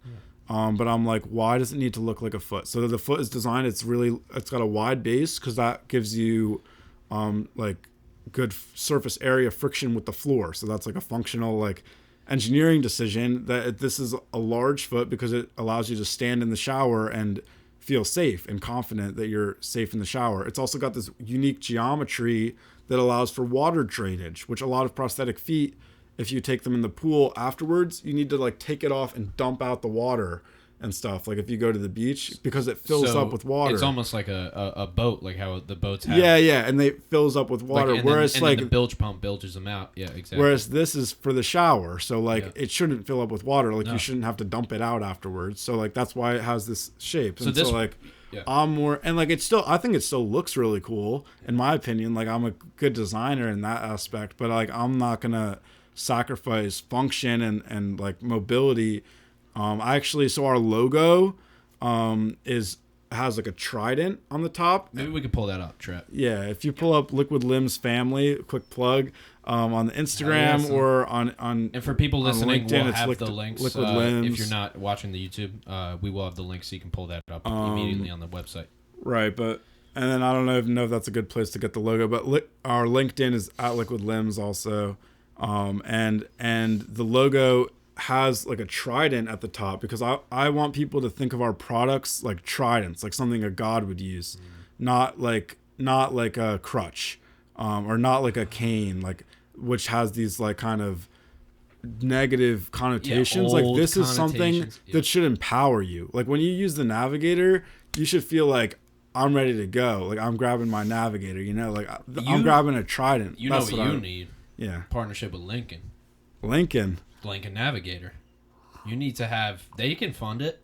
But I'm like, why does it need to look like a foot? So the foot is designed, it's got a wide base because that gives you like good surface area friction with the floor. So that's like a functional like engineering decision that this is a large foot because it allows you to stand in the shower and feel safe and confident that you're safe in the shower. It's also got this unique geometry that allows for water drainage, which a lot of prosthetic feet, if you take them in the pool afterwards, you need to like take it off and dump out the water and stuff. Like if you go to the beach, because it fills up with water. It's almost like a boat, like how the boats have. Yeah, and they fills up with water. Like, whereas then the bilge pump bilges them out. Yeah, exactly. Whereas this is for the shower, so like it shouldn't fill up with water. Like you shouldn't have to dump it out afterwards. So like that's why it has this shape. So like I'm more, and like I think it still looks really cool in my opinion. Like I'm a good designer in that aspect, but like I'm not gonna sacrifice function and like mobility. So our logo has like a trident on the top. Maybe we could pull that up, Trent. Yeah, if you pull up Liquid Limbs Family, quick plug, on the Instagram or on and for people listening, LinkedIn, we'll have the links. Liquid Limbs. If you're not watching the YouTube, we will have the links so you can pull that up immediately on the website. Right, but and then I don't know if that's a good place to get the logo, but our LinkedIn is at Liquid Limbs also, and the logo has like a trident at the top because I want people to think of our products like tridents, like something a god would use, not like a crutch, or not like a cane, like which has these like kind of negative connotations. Like this is something that should empower you. Like when you use the navigator, you should feel like I'm ready to go. Like I'm grabbing my navigator, like I'm grabbing a trident. You know what you need? Yeah. Partnership with Lincoln Navigator. You need to have. They can fund it.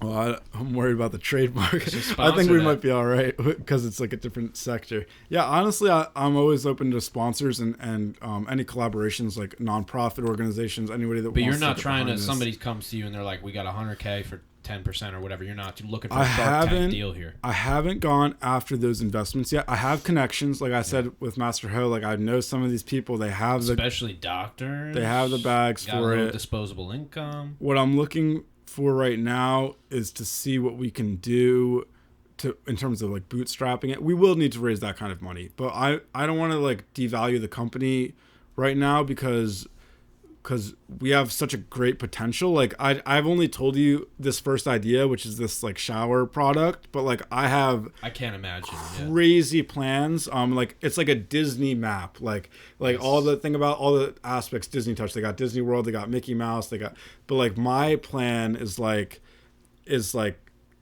Well, I'm worried about the trademark. I think we might be all right because it's like a different sector. Yeah, honestly, I'm always open to sponsors and any collaborations, like nonprofit organizations, anybody that. But you're not trying to. Somebody comes to you and they're like, "We got $100K for 10% or whatever." You're not looking for a Shark Tank deal here. I haven't gone after those investments yet. I have connections, like I said with Master Ho. Like I know some of these people. They have especially doctors. They have the bags for it. Disposable income. What I'm looking for right now is to see what we can do in terms of like bootstrapping it. We will need to raise that kind of money, but I don't want to like devalue the company right now because we have such a great potential. Like I've only told you this first idea, which is this like shower product, but like I can't imagine crazy plans. Like it's like a Disney map, like yes. All the aspects Disney touch. They got Disney World, they got Mickey Mouse, but like my plan is like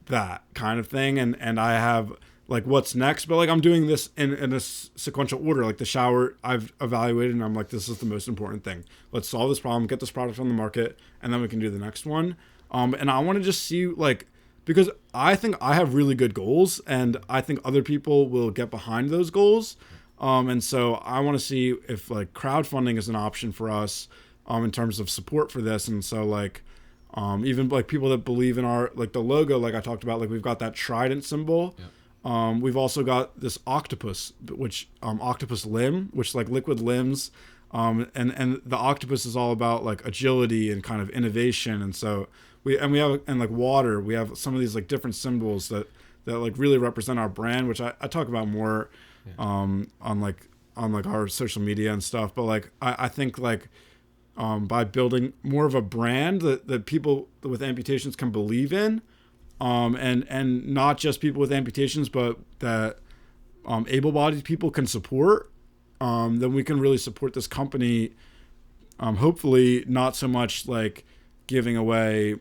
that kind of thing. And I have like what's next, but like I'm doing this in a sequential order. Like the shower I've evaluated and I'm like, this is the most important thing. Let's solve this problem, get this product on the market, and then we can do the next one. And I want to just see like, because I think I have really good goals and I think other people will get behind those goals. And so I want to see if like crowdfunding is an option for us in terms of support for this. And so like even like people that believe in our like the logo, like I talked about, like we've got that trident symbol. Yep. We've also got this octopus, which octopus limb, which like Liquid Limbs, and the octopus is all about like agility and kind of innovation. And so we have like water. We have some of these like different symbols that like really represent our brand, which I talk about more on our social media and stuff. But like I think like by building more of a brand that people with amputations can believe in. and not just people with amputations, but that able-bodied people can support, then we can really support this company. Hopefully not so much like giving away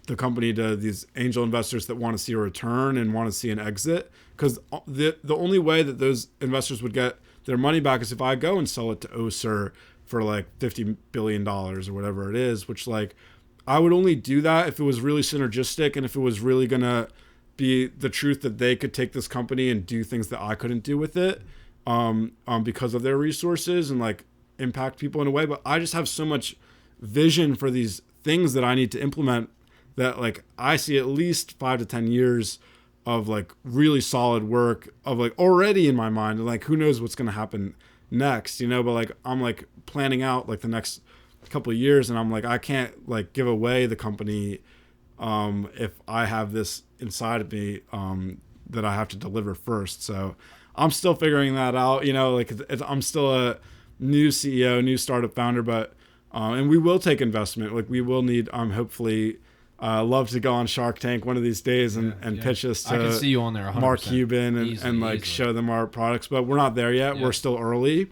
the company to these angel investors that want to see a return and want to see an exit, because the only way that those investors would get their money back is if I go and sell it to OSER for like $50 billion or whatever it is, which like I would only do that if it was really synergistic and if it was really gonna be the truth that they could take this company and do things that I couldn't do with it, because of their resources and like impact people in a way. But I just have so much vision for these things that I need to implement that like I see at least 5 to 10 years of like really solid work of like already in my mind, and like who knows what's going to happen next, you know, but like I'm like planning out like the next couple of years, and I'm like I can't like give away the company if I have this inside of me that I have to deliver first. So I'm still figuring that out, you know, like I'm still a new CEO, new startup founder, but and we will take investment. Like we will need hopefully love to go on Shark Tank one of these days and pitch us to I can see you on there 100%. Mark Cuban and like show them our products, but we're not there yet. We're still early.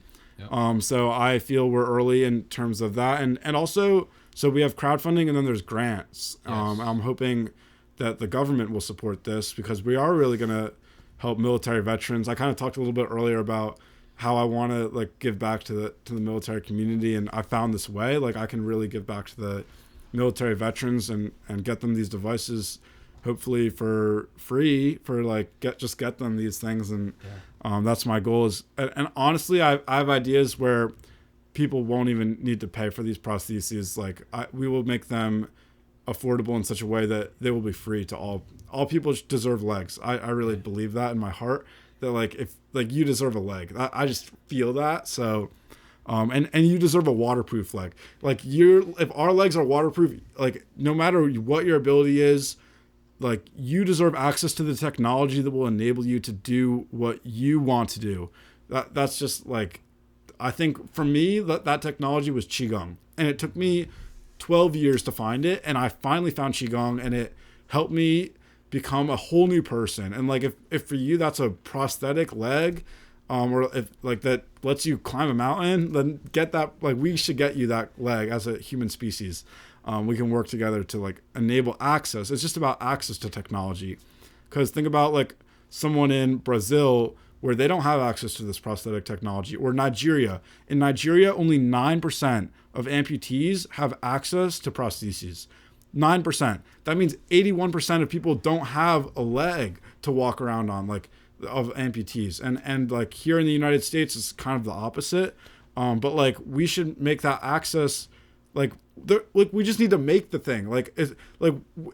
So I feel we're early in terms of that, and also so we have crowdfunding and then there's grants. I'm hoping that the government will support this because we are really going to help military veterans. I kind of talked a little bit earlier about how I want to like give back to the military community, and I found this way like I can really give back to the military veterans and get them these devices, hopefully for free, for like get them these things, and that's my goal. Is and honestly I have ideas where people won't even need to pay for these prostheses. Like we will make them affordable in such a way that they will be free to all people. Deserve legs. I really believe that in my heart, that like if like you deserve a leg. I just feel that. So and you deserve a waterproof leg. Like if our legs are waterproof, like no matter what your ability is, like you deserve access to the technology that will enable you to do what you want to do. That's just like, I think for me that technology was Qigong, and it took me 12 years to find it, and I finally found Qigong, and it helped me become a whole new person. And like if for you that's a prosthetic leg, or if like that lets you climb a mountain, then get that. Like we should get you that leg as a human species. We can work together to like enable access. It's just about access to technology, because think about like someone in Brazil where they don't have access to this prosthetic technology, or Nigeria. In Nigeria, only 9% of amputees have access to prostheses. 9%. That means 81% of people don't have a leg to walk around on, like of amputees. And like here in the United States, it's kind of the opposite. But like we should make that access like we just need to make the thing.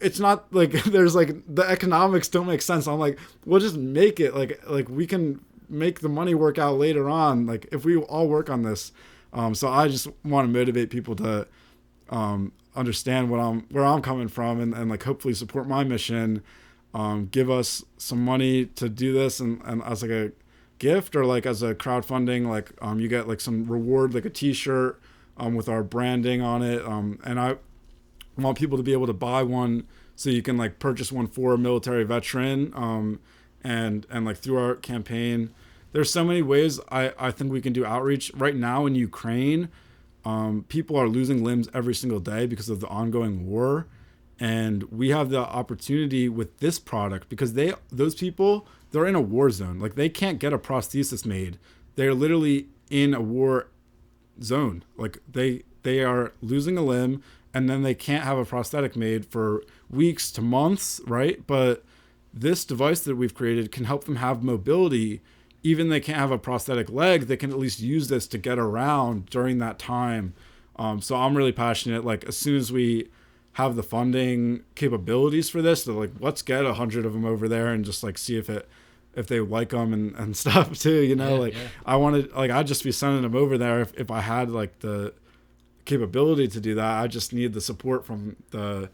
It's not like there's like the economics don't make sense. I'm like, we'll just make it like we can make the money work out later on. Like if we all work on this. So I just want to motivate people to understand where I'm coming from, and like hopefully support my mission. Give us some money to do this, and as like a gift or like as a crowdfunding, like you get like some reward, like a t-shirt with our branding on it, and I want people to be able to buy one, so you can like purchase one for a military veteran, and like through our campaign. There's so many ways I think we can do outreach. Right now in Ukraine, people are losing limbs every single day because of the ongoing war. And we have the opportunity with this product, because those people, they're in a war zone. Like they can't get a prosthesis made. They're literally in a war zone. Like they are losing a limb, and then they can't have a prosthetic made for weeks to months, right? But this device that we've created can help them have mobility. Even they can't have a prosthetic leg, they can at least use this to get around during that time. So I'm really passionate. Like as soon as we have the funding capabilities for this, let's get 100 of them over there and just like see if they like them and stuff too, you know. I wanted, like I'd just be sending them over there if I had like the capability to do that. I just need the support from the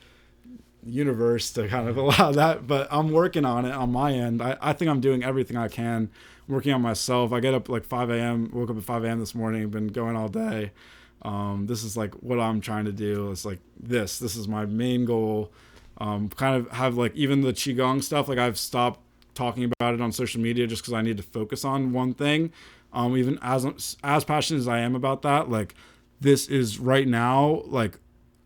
universe to kind of allow that, but I'm working on it on my end. I think I'm doing everything I can. I'm working on myself. I get up like 5 a.m. woke up at 5 a.m. this morning, been going all day. This is like what I'm trying to do. It's like this is my main goal, kind of have like even the Qigong stuff, like I've stopped talking about it on social media just because I need to focus on one thing. Even as passionate as I am about that, like this is right now like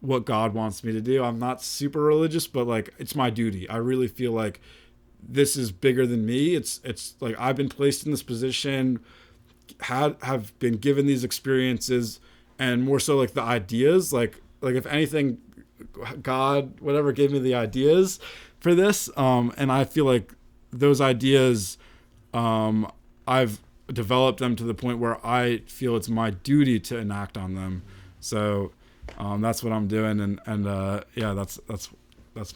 what God wants me to do. I'm not super religious, but like it's my duty. I really feel like this is bigger than me. It's like I've been placed in this position, have been given these experiences, and more so like the ideas. Like if anything, God, whatever, gave me the ideas for this. And I feel like those ideas, I've developed them to the point where I feel it's my duty to enact on them. So that's what I'm doing, and yeah, that's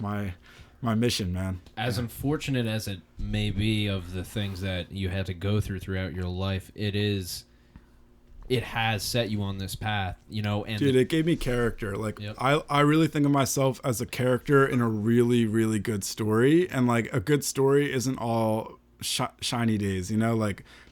my mission, man. As unfortunate as it may be of the things that you had to go throughout your life, it has set you on this path, and dude, it gave me character. Like, yep. I really think of myself as a character in a really, really good story, and like a good story isn't all shiny days,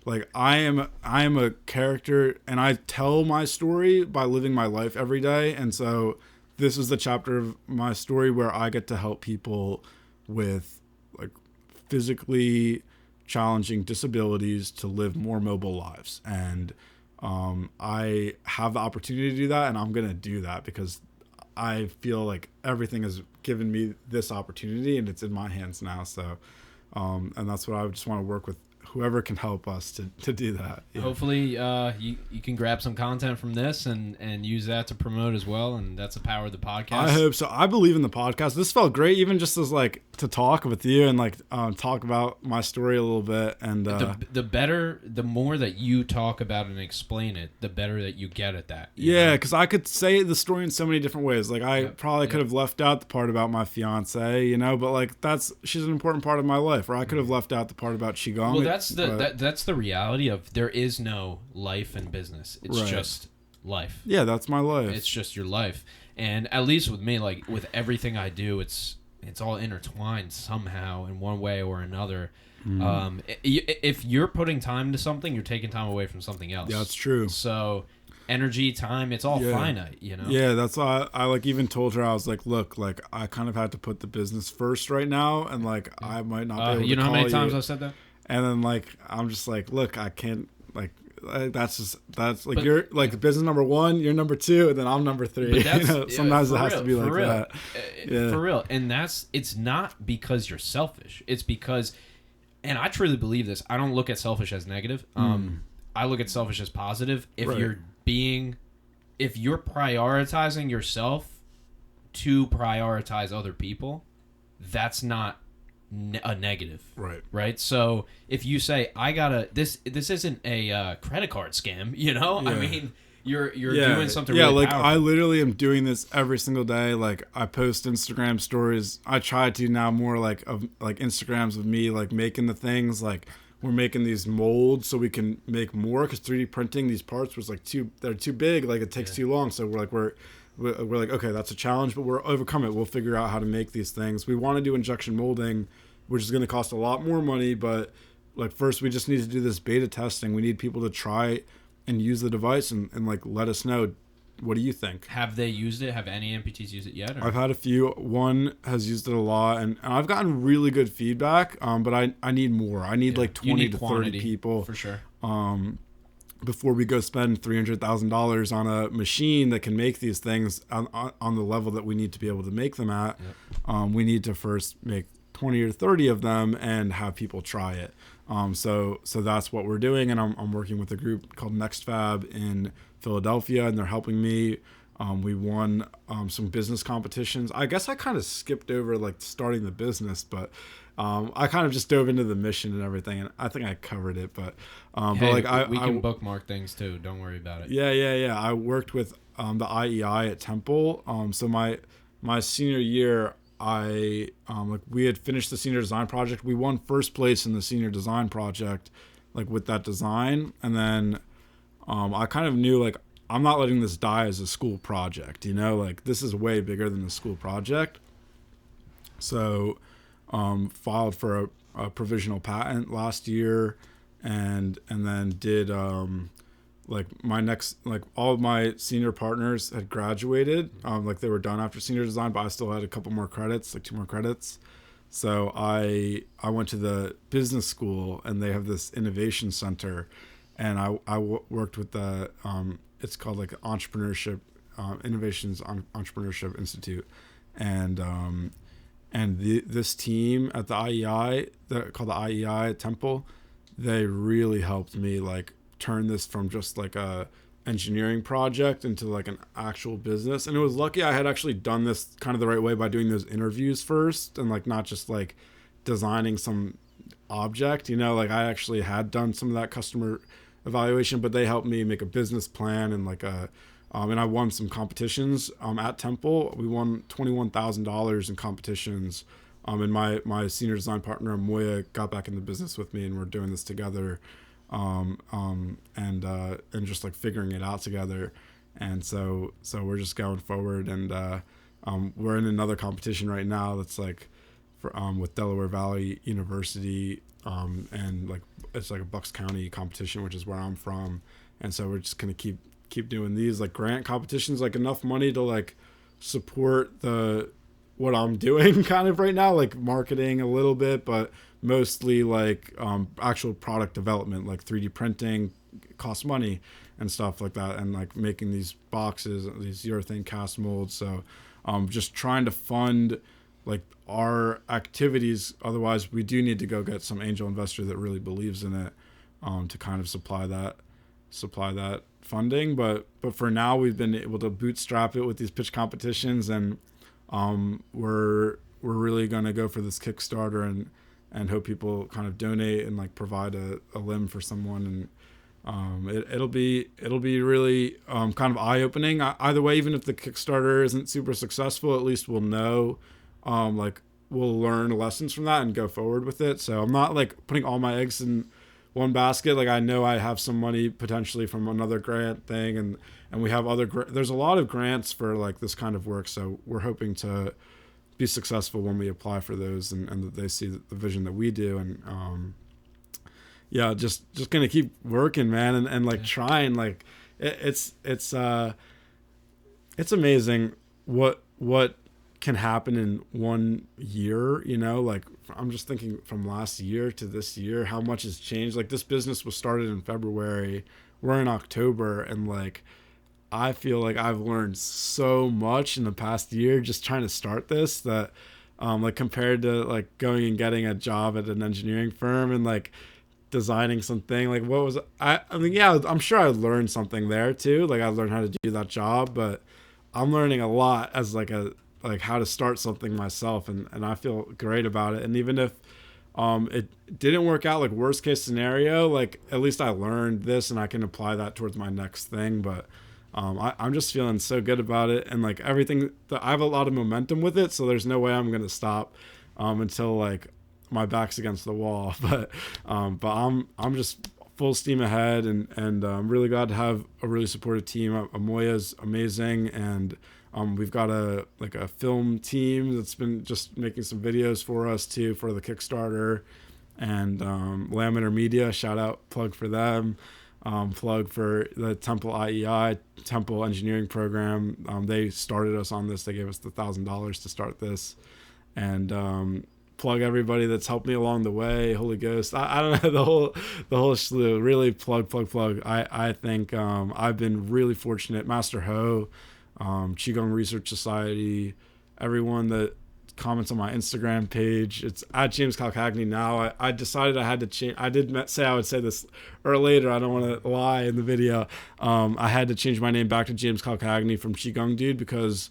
like I am a character, and I tell my story by living my life every day. And so this is the chapter of my story where I get to help people with like physically challenging disabilities to live more mobile lives. And I have the opportunity to do that, and I'm going to do that because I feel like everything has given me this opportunity, and it's in my hands now. So, and that's what I just want to work with whoever can help us to do that. Yeah. Hopefully you can grab some content from this and use that to promote as well, and that's the power of the podcast. I hope so. I believe in the podcast. This felt great, even just as like to talk with you and like talk about my story a little bit. And the more that you talk about it and explain it, the better that you get at that. Yeah, because I could say the story in so many different ways. Like I probably could have left out the part about my fiance, but like she's an important part of my life. Or I could have left out the part about Qigong. Well, that's the reality of there is no life in business. It's just life. Yeah, that's my life. It's just your life. And at least with me, like with everything I do, it's all intertwined somehow in one way or another. If you're putting time into something, you're taking time away from something else. Yeah, that's true. So energy, time, it's all finite, Yeah, that's why I like even told her, I was like, look, like I kind of had to put the business first right now, and like I might not be able to you know call how many times I've said that? And then like I'm just like, look, I can't that's like but, you're like business number 1, you're number 2, and then I'm number 3. Sometimes it has to be like that. For real. And it's not because you're selfish. It's because, and I truly believe this, I don't look at selfish as negative. I look at selfish as positive. If you're prioritizing yourself to prioritize other people, that's not a negative, right? So if you say I gotta this isn't a credit card scam, I mean you're doing something really like powerful. I literally am doing this every single day. Like I post Instagram stories. I try to now more like Instagrams of me like making the things. Like we're making these molds so we can make more, because 3D printing these parts was like they're too big, like it takes too long. So we're like, okay, that's a challenge, but we'll overcome it. We'll figure out how to make these things. We want to do injection molding, which is going to cost a lot more money, but like first we just need to do this beta testing. We need people to try and use the device and like let us know, what do you think? Have they used it? Have any amputees used it yet? Or? I've had a few. One has used it a lot, and I've gotten really good feedback, but I need more. I need like 20 to 30 people. For sure. Before we go spend $300,000 on a machine that can make these things on the level that we need to be able to make them at. We need to first make 20 or 30 of them and have people try it. So that's what we're doing, and I'm working with a group called NextFab in Philadelphia, and they're helping me. We won some business competitions. I guess I kind of skipped over like starting the business, but I kind of just dove into the mission and everything, and I think I covered it. But we can bookmark things too. Don't worry about it. Yeah. I worked with the IEI at Temple. So my senior year, we had finished the senior design project. We won first place in the senior design project, like with that design, and then I kind of knew like I'm not letting this die as a school project. Like this is way bigger than the school project. So filed for a provisional patent last year, and then did like all of my senior partners had graduated, like they were done after senior design, but I still had a couple more credits, like 2 more credits. So I went to the business school, and they have this innovation center, and I worked with the it's called like entrepreneurship innovations on entrepreneurship institute, and this team at the IEI, called the IEI at Temple, they really helped me like turn this from just like a engineering project into like an actual business. And it was lucky I had actually done this kind of the right way by doing those interviews first, and like not just like designing some object, like I actually had done some of that customer evaluation, but they helped me make a business plan and like and I won some competitions at Temple. We won $21,000 in competitions, and my senior design partner Moya got back in the business with me, and we're doing this together, and just like figuring it out together. And so we're just going forward, and we're in another competition right now that's like for with Delaware Valley University, and like it's like a Bucks County competition, which is where I'm from. And so we're just gonna keep doing these like grant competitions, like enough money to like support what I'm doing kind of right now, like marketing a little bit, but mostly like actual product development, like 3D printing costs money and stuff like that, and like making these boxes, these urethane cast molds. So just trying to fund like our activities. Otherwise we do need to go get some angel investor that really believes in it, to kind of supply that funding. But for now we've been able to bootstrap it with these pitch competitions, and we're really going to go for this Kickstarter and hope people kind of donate and like provide a limb for someone. And it'll be really kind of eye-opening either way. Even if the Kickstarter isn't super successful, at least we'll know, like we'll learn lessons from that and go forward with it. So I'm not like putting all my eggs in one basket. Like I know I have some money potentially from another grant thing, and we have there's a lot of grants for like this kind of work. So we're hoping to be successful when we apply for those, and that they see the vision that we do. And yeah, just gonna keep working, man, and like trying. Like it's amazing what can happen in 1 year. Like I'm just thinking from last year to this year, how much has changed. Like this business was started in February, we're in October, and like I feel like I've learned so much in the past year just trying to start this, that like compared to like going and getting a job at an engineering firm and like designing something, like what was I mean, yeah, I'm sure I learned something there too. Like I learned how to do that job, but I'm learning a lot as like how to start something myself, and I feel great about it. And even if it didn't work out, like worst case scenario, like at least I learned this and I can apply that towards my next thing. But I'm just feeling so good about it, and like everything that I have a lot of momentum with it, so there's no way I'm gonna stop until like my back's against the wall. But I'm just full steam ahead, and I'm really glad to have a really supportive team. Amoya's amazing, and we've got a film team that's been just making some videos for us too for the Kickstarter, and Laminar Media, shout out, plug for them. Plug for the Temple IEI, Temple Engineering Program. They started us on this. They gave us the $1,000 to start this, and plug everybody that's helped me along the way. Holy Ghost, I don't know, the whole slew. Really plug. I think I've been really fortunate. Master Ho, Qigong Research Society, everyone that comments on my Instagram page. It's at James Calcagni now. I decided I had to change. I did say I would say this later. I don't want to lie in the video. I had to change my name back to James Calcagni from Qigong Dude, because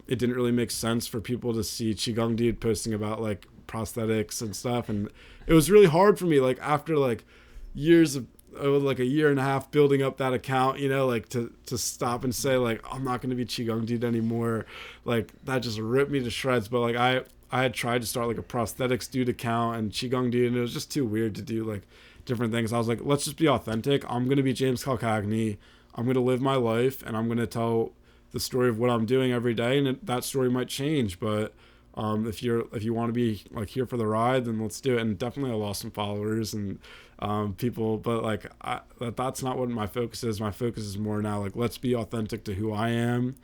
it didn't really make sense for people to see Qigong Dude posting about like prosthetics and stuff. And it was really hard for me, like after like years of like a year and a half building up that account, like to stop and say like I'm not going to be Qigong Dude anymore. Like that just ripped me to shreds. But like I had tried to start like a prosthetics dude account and Qigong Dude, and it was just too weird to do like different things. I was like, let's just be authentic. I'm going to be James Calcagni. I'm going to live my life, and I'm going to tell the story of what I'm doing every day, and that story might change, but if you want to be like here for the ride, then let's do it. And definitely I lost some followers and people, but like that's not what my focus is. My focus is more now like, let's be authentic to who I am.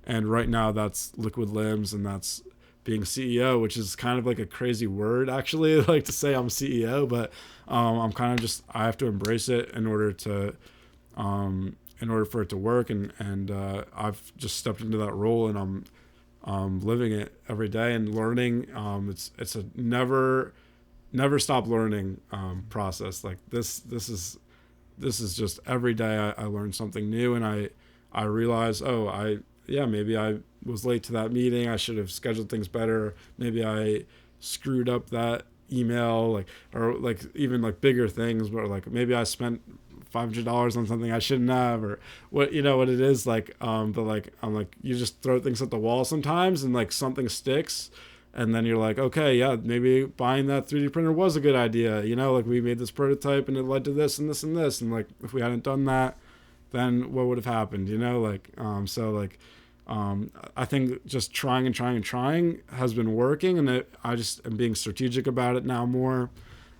And right now that's Liquid Limbs, and that's being CEO, which is kind of like a crazy word actually, like to say I'm CEO, but I'm kind of just, I have to embrace it in order for it to work. And I've just stepped into that role, and I'm living it every day and learning. It's a never stop learning process. Like this is just every day I learn something new, and I realize, maybe I was late to that meeting. I should have scheduled things better. Maybe I screwed up that email, or even bigger things, where maybe I spent $500 on something I shouldn't have, or what it is, but I'm you just throw things at the wall sometimes, and something sticks, and then you're like, okay, yeah, maybe buying that 3D printer was a good idea. We made this prototype and it led to this and this and this, and if we hadn't done that, then what would have happened? I think just trying has been working, and I just am being strategic about it now more,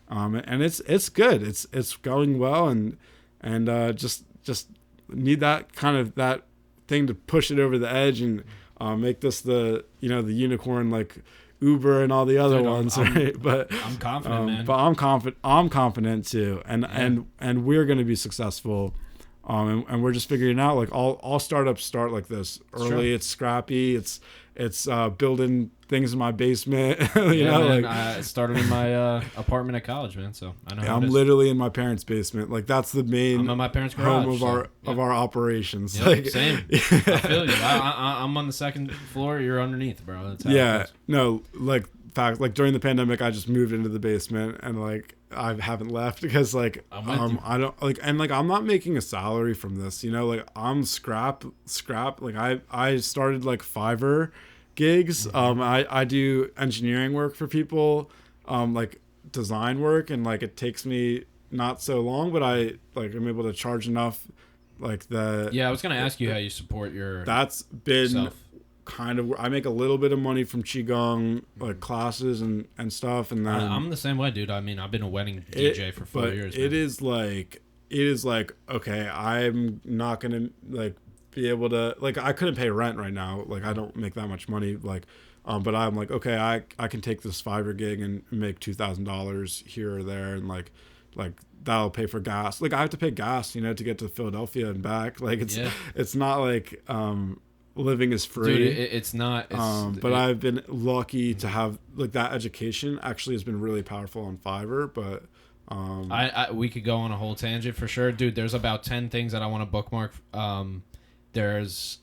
and it's good. It's going well, and just need that kind of that thing to push it over the edge, and make this the the unicorn like Uber and all the other ones, right? But I'm confident, man. But I'm confident too, and we're going to be successful. And we're just figuring out, all startups start like this early. Sure. It's scrappy. It's building things in my basement. I started in my apartment at college, man. So I know. Yeah, I'm literally in my parents' basement. That's the main. I'm in my parents' garage, home of our operations. Yep, same. I feel you. I'm on the second floor. You're underneath, bro. That's how it goes. No, during the pandemic, I just moved into the basement, and I haven't left because I don't I'm not making a salary from this, I'm scrap. I started Fiverr gigs. I do engineering work for people, design work, and it takes me not so long, but I'm able to charge enough I was gonna ask you how you support your that's been self. Kind of, I make a little bit of money from Qigong classes and stuff, and then I'm the same way, dude. I mean, I've been a wedding DJ for 4 years. It is okay, I'm not gonna be able to I couldn't pay rent right now. I don't make that much money. But I'm okay, I can take this Fiverr gig and make $2,000 here or there, and that'll pay for gas. I have to pay gas, to get to Philadelphia and back. It's not living is free. Dude, it's not. But I've been lucky to have that education actually has been really powerful on Fiverr. But we could go on a whole tangent for sure, dude. There's about 10 things that I want to bookmark. There's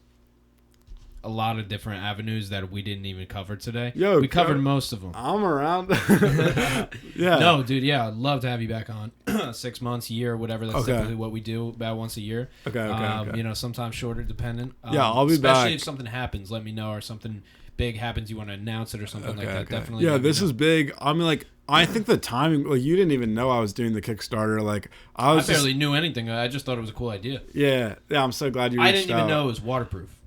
a lot of different avenues that we didn't even cover today. We covered most of them. I'm around. Yeah. No, dude. Yeah, I'd love to have you back on. 6 months, year, whatever. That's typically what we do, about once a year. Okay. Sometimes shorter, dependent. I'll be back. Especially if something happens, let me know, or something big happens, you want to announce it or something like that. Definitely. Yeah, this is big. I mean, I think the timing. You didn't even know I was doing the Kickstarter. I barely knew anything. I just thought it was a cool idea. Yeah. I'm so glad you reached out. I didn't even know it was waterproof.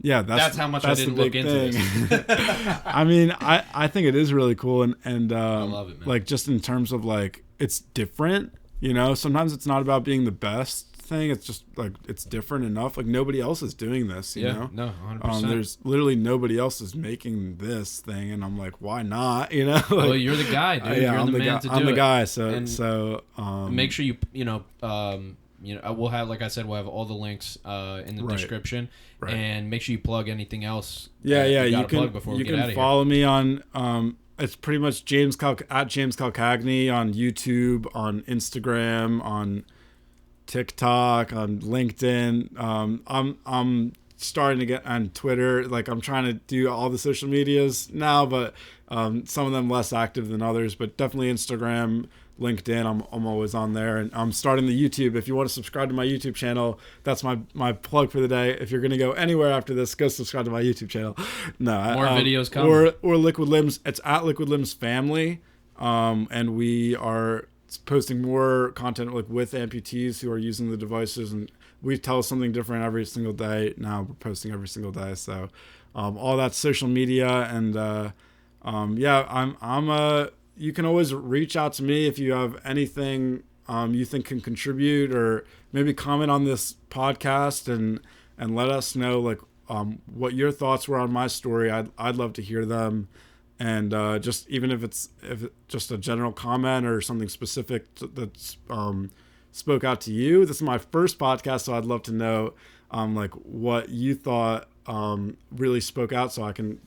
Yeah, that's how much I didn't look into this. I mean, I think it is really cool, and I love it, man. Just in terms of it's different. Sometimes it's not about being the best thing. It's just it's different enough. Nobody else is doing this. You know? No, 100%. There's literally nobody else is making this thing, and I'm why not? Well, you're the guy, dude. You're the man to do it. I'm the guy. So make sure we'll have, like I said, we'll have all the links in the description, and make sure you plug anything else. You can follow me on it's pretty much James Calcagni on YouTube, on Instagram, on TikTok, on LinkedIn. I'm starting to get on Twitter. I'm trying to do all the social medias now, but some of them less active than others. But definitely Instagram, LinkedIn, I'm always on there, and I'm starting the YouTube. If you want to subscribe to my YouTube channel, that's my plug for the day. If you're gonna go anywhere after this, go subscribe to my YouTube channel. No, more videos coming. Or Liquid Limbs. It's at Liquid Limbs Family, and we are posting more content with amputees who are using the devices, and we tell something different every single day. Now we're posting every single day, so all that social media and You can always reach out to me if you have anything you think can contribute, or maybe comment on this podcast and let us know like what your thoughts were on my story. I'd love to hear them, and just even if it's just a general comment or something specific that's spoke out to you. This is my first podcast, so I'd love to know like what you thought really spoke out, so I can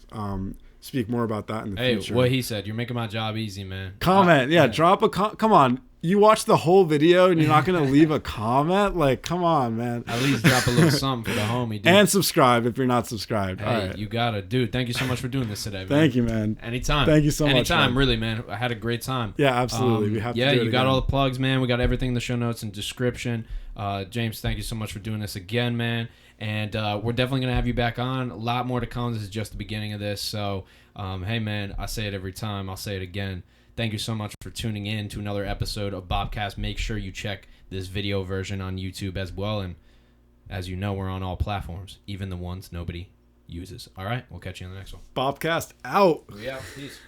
speak more about that in the future. Hey, what he said, you're making my job easy, man. Comment, drop a come on. You watched the whole video and you're not going to leave a comment? Like, come on, man. At least drop a little something for the homie, dude. And subscribe if you're not subscribed. Hey, all right. You got it. Dude, thank you so much for doing this today, man. Thank you, man. Anytime. Thank you so much. Anytime, really, man. I had a great time. Yeah, absolutely. We have to do it you got again. all the plugs, man. We got everything in the show notes and description. James, thank you so much for doing this again, man. And we're definitely going to have you back on. A lot more to come. This is just the beginning of this. So, hey, man, I say it every time. I'll say it again. Thank you so much for tuning in to another episode of Bobcast. Make sure you check this video version on YouTube as well. And as you know, we're on all platforms, even the ones nobody uses. All right, we'll catch you on the next one. Bobcast out. Yeah, peace.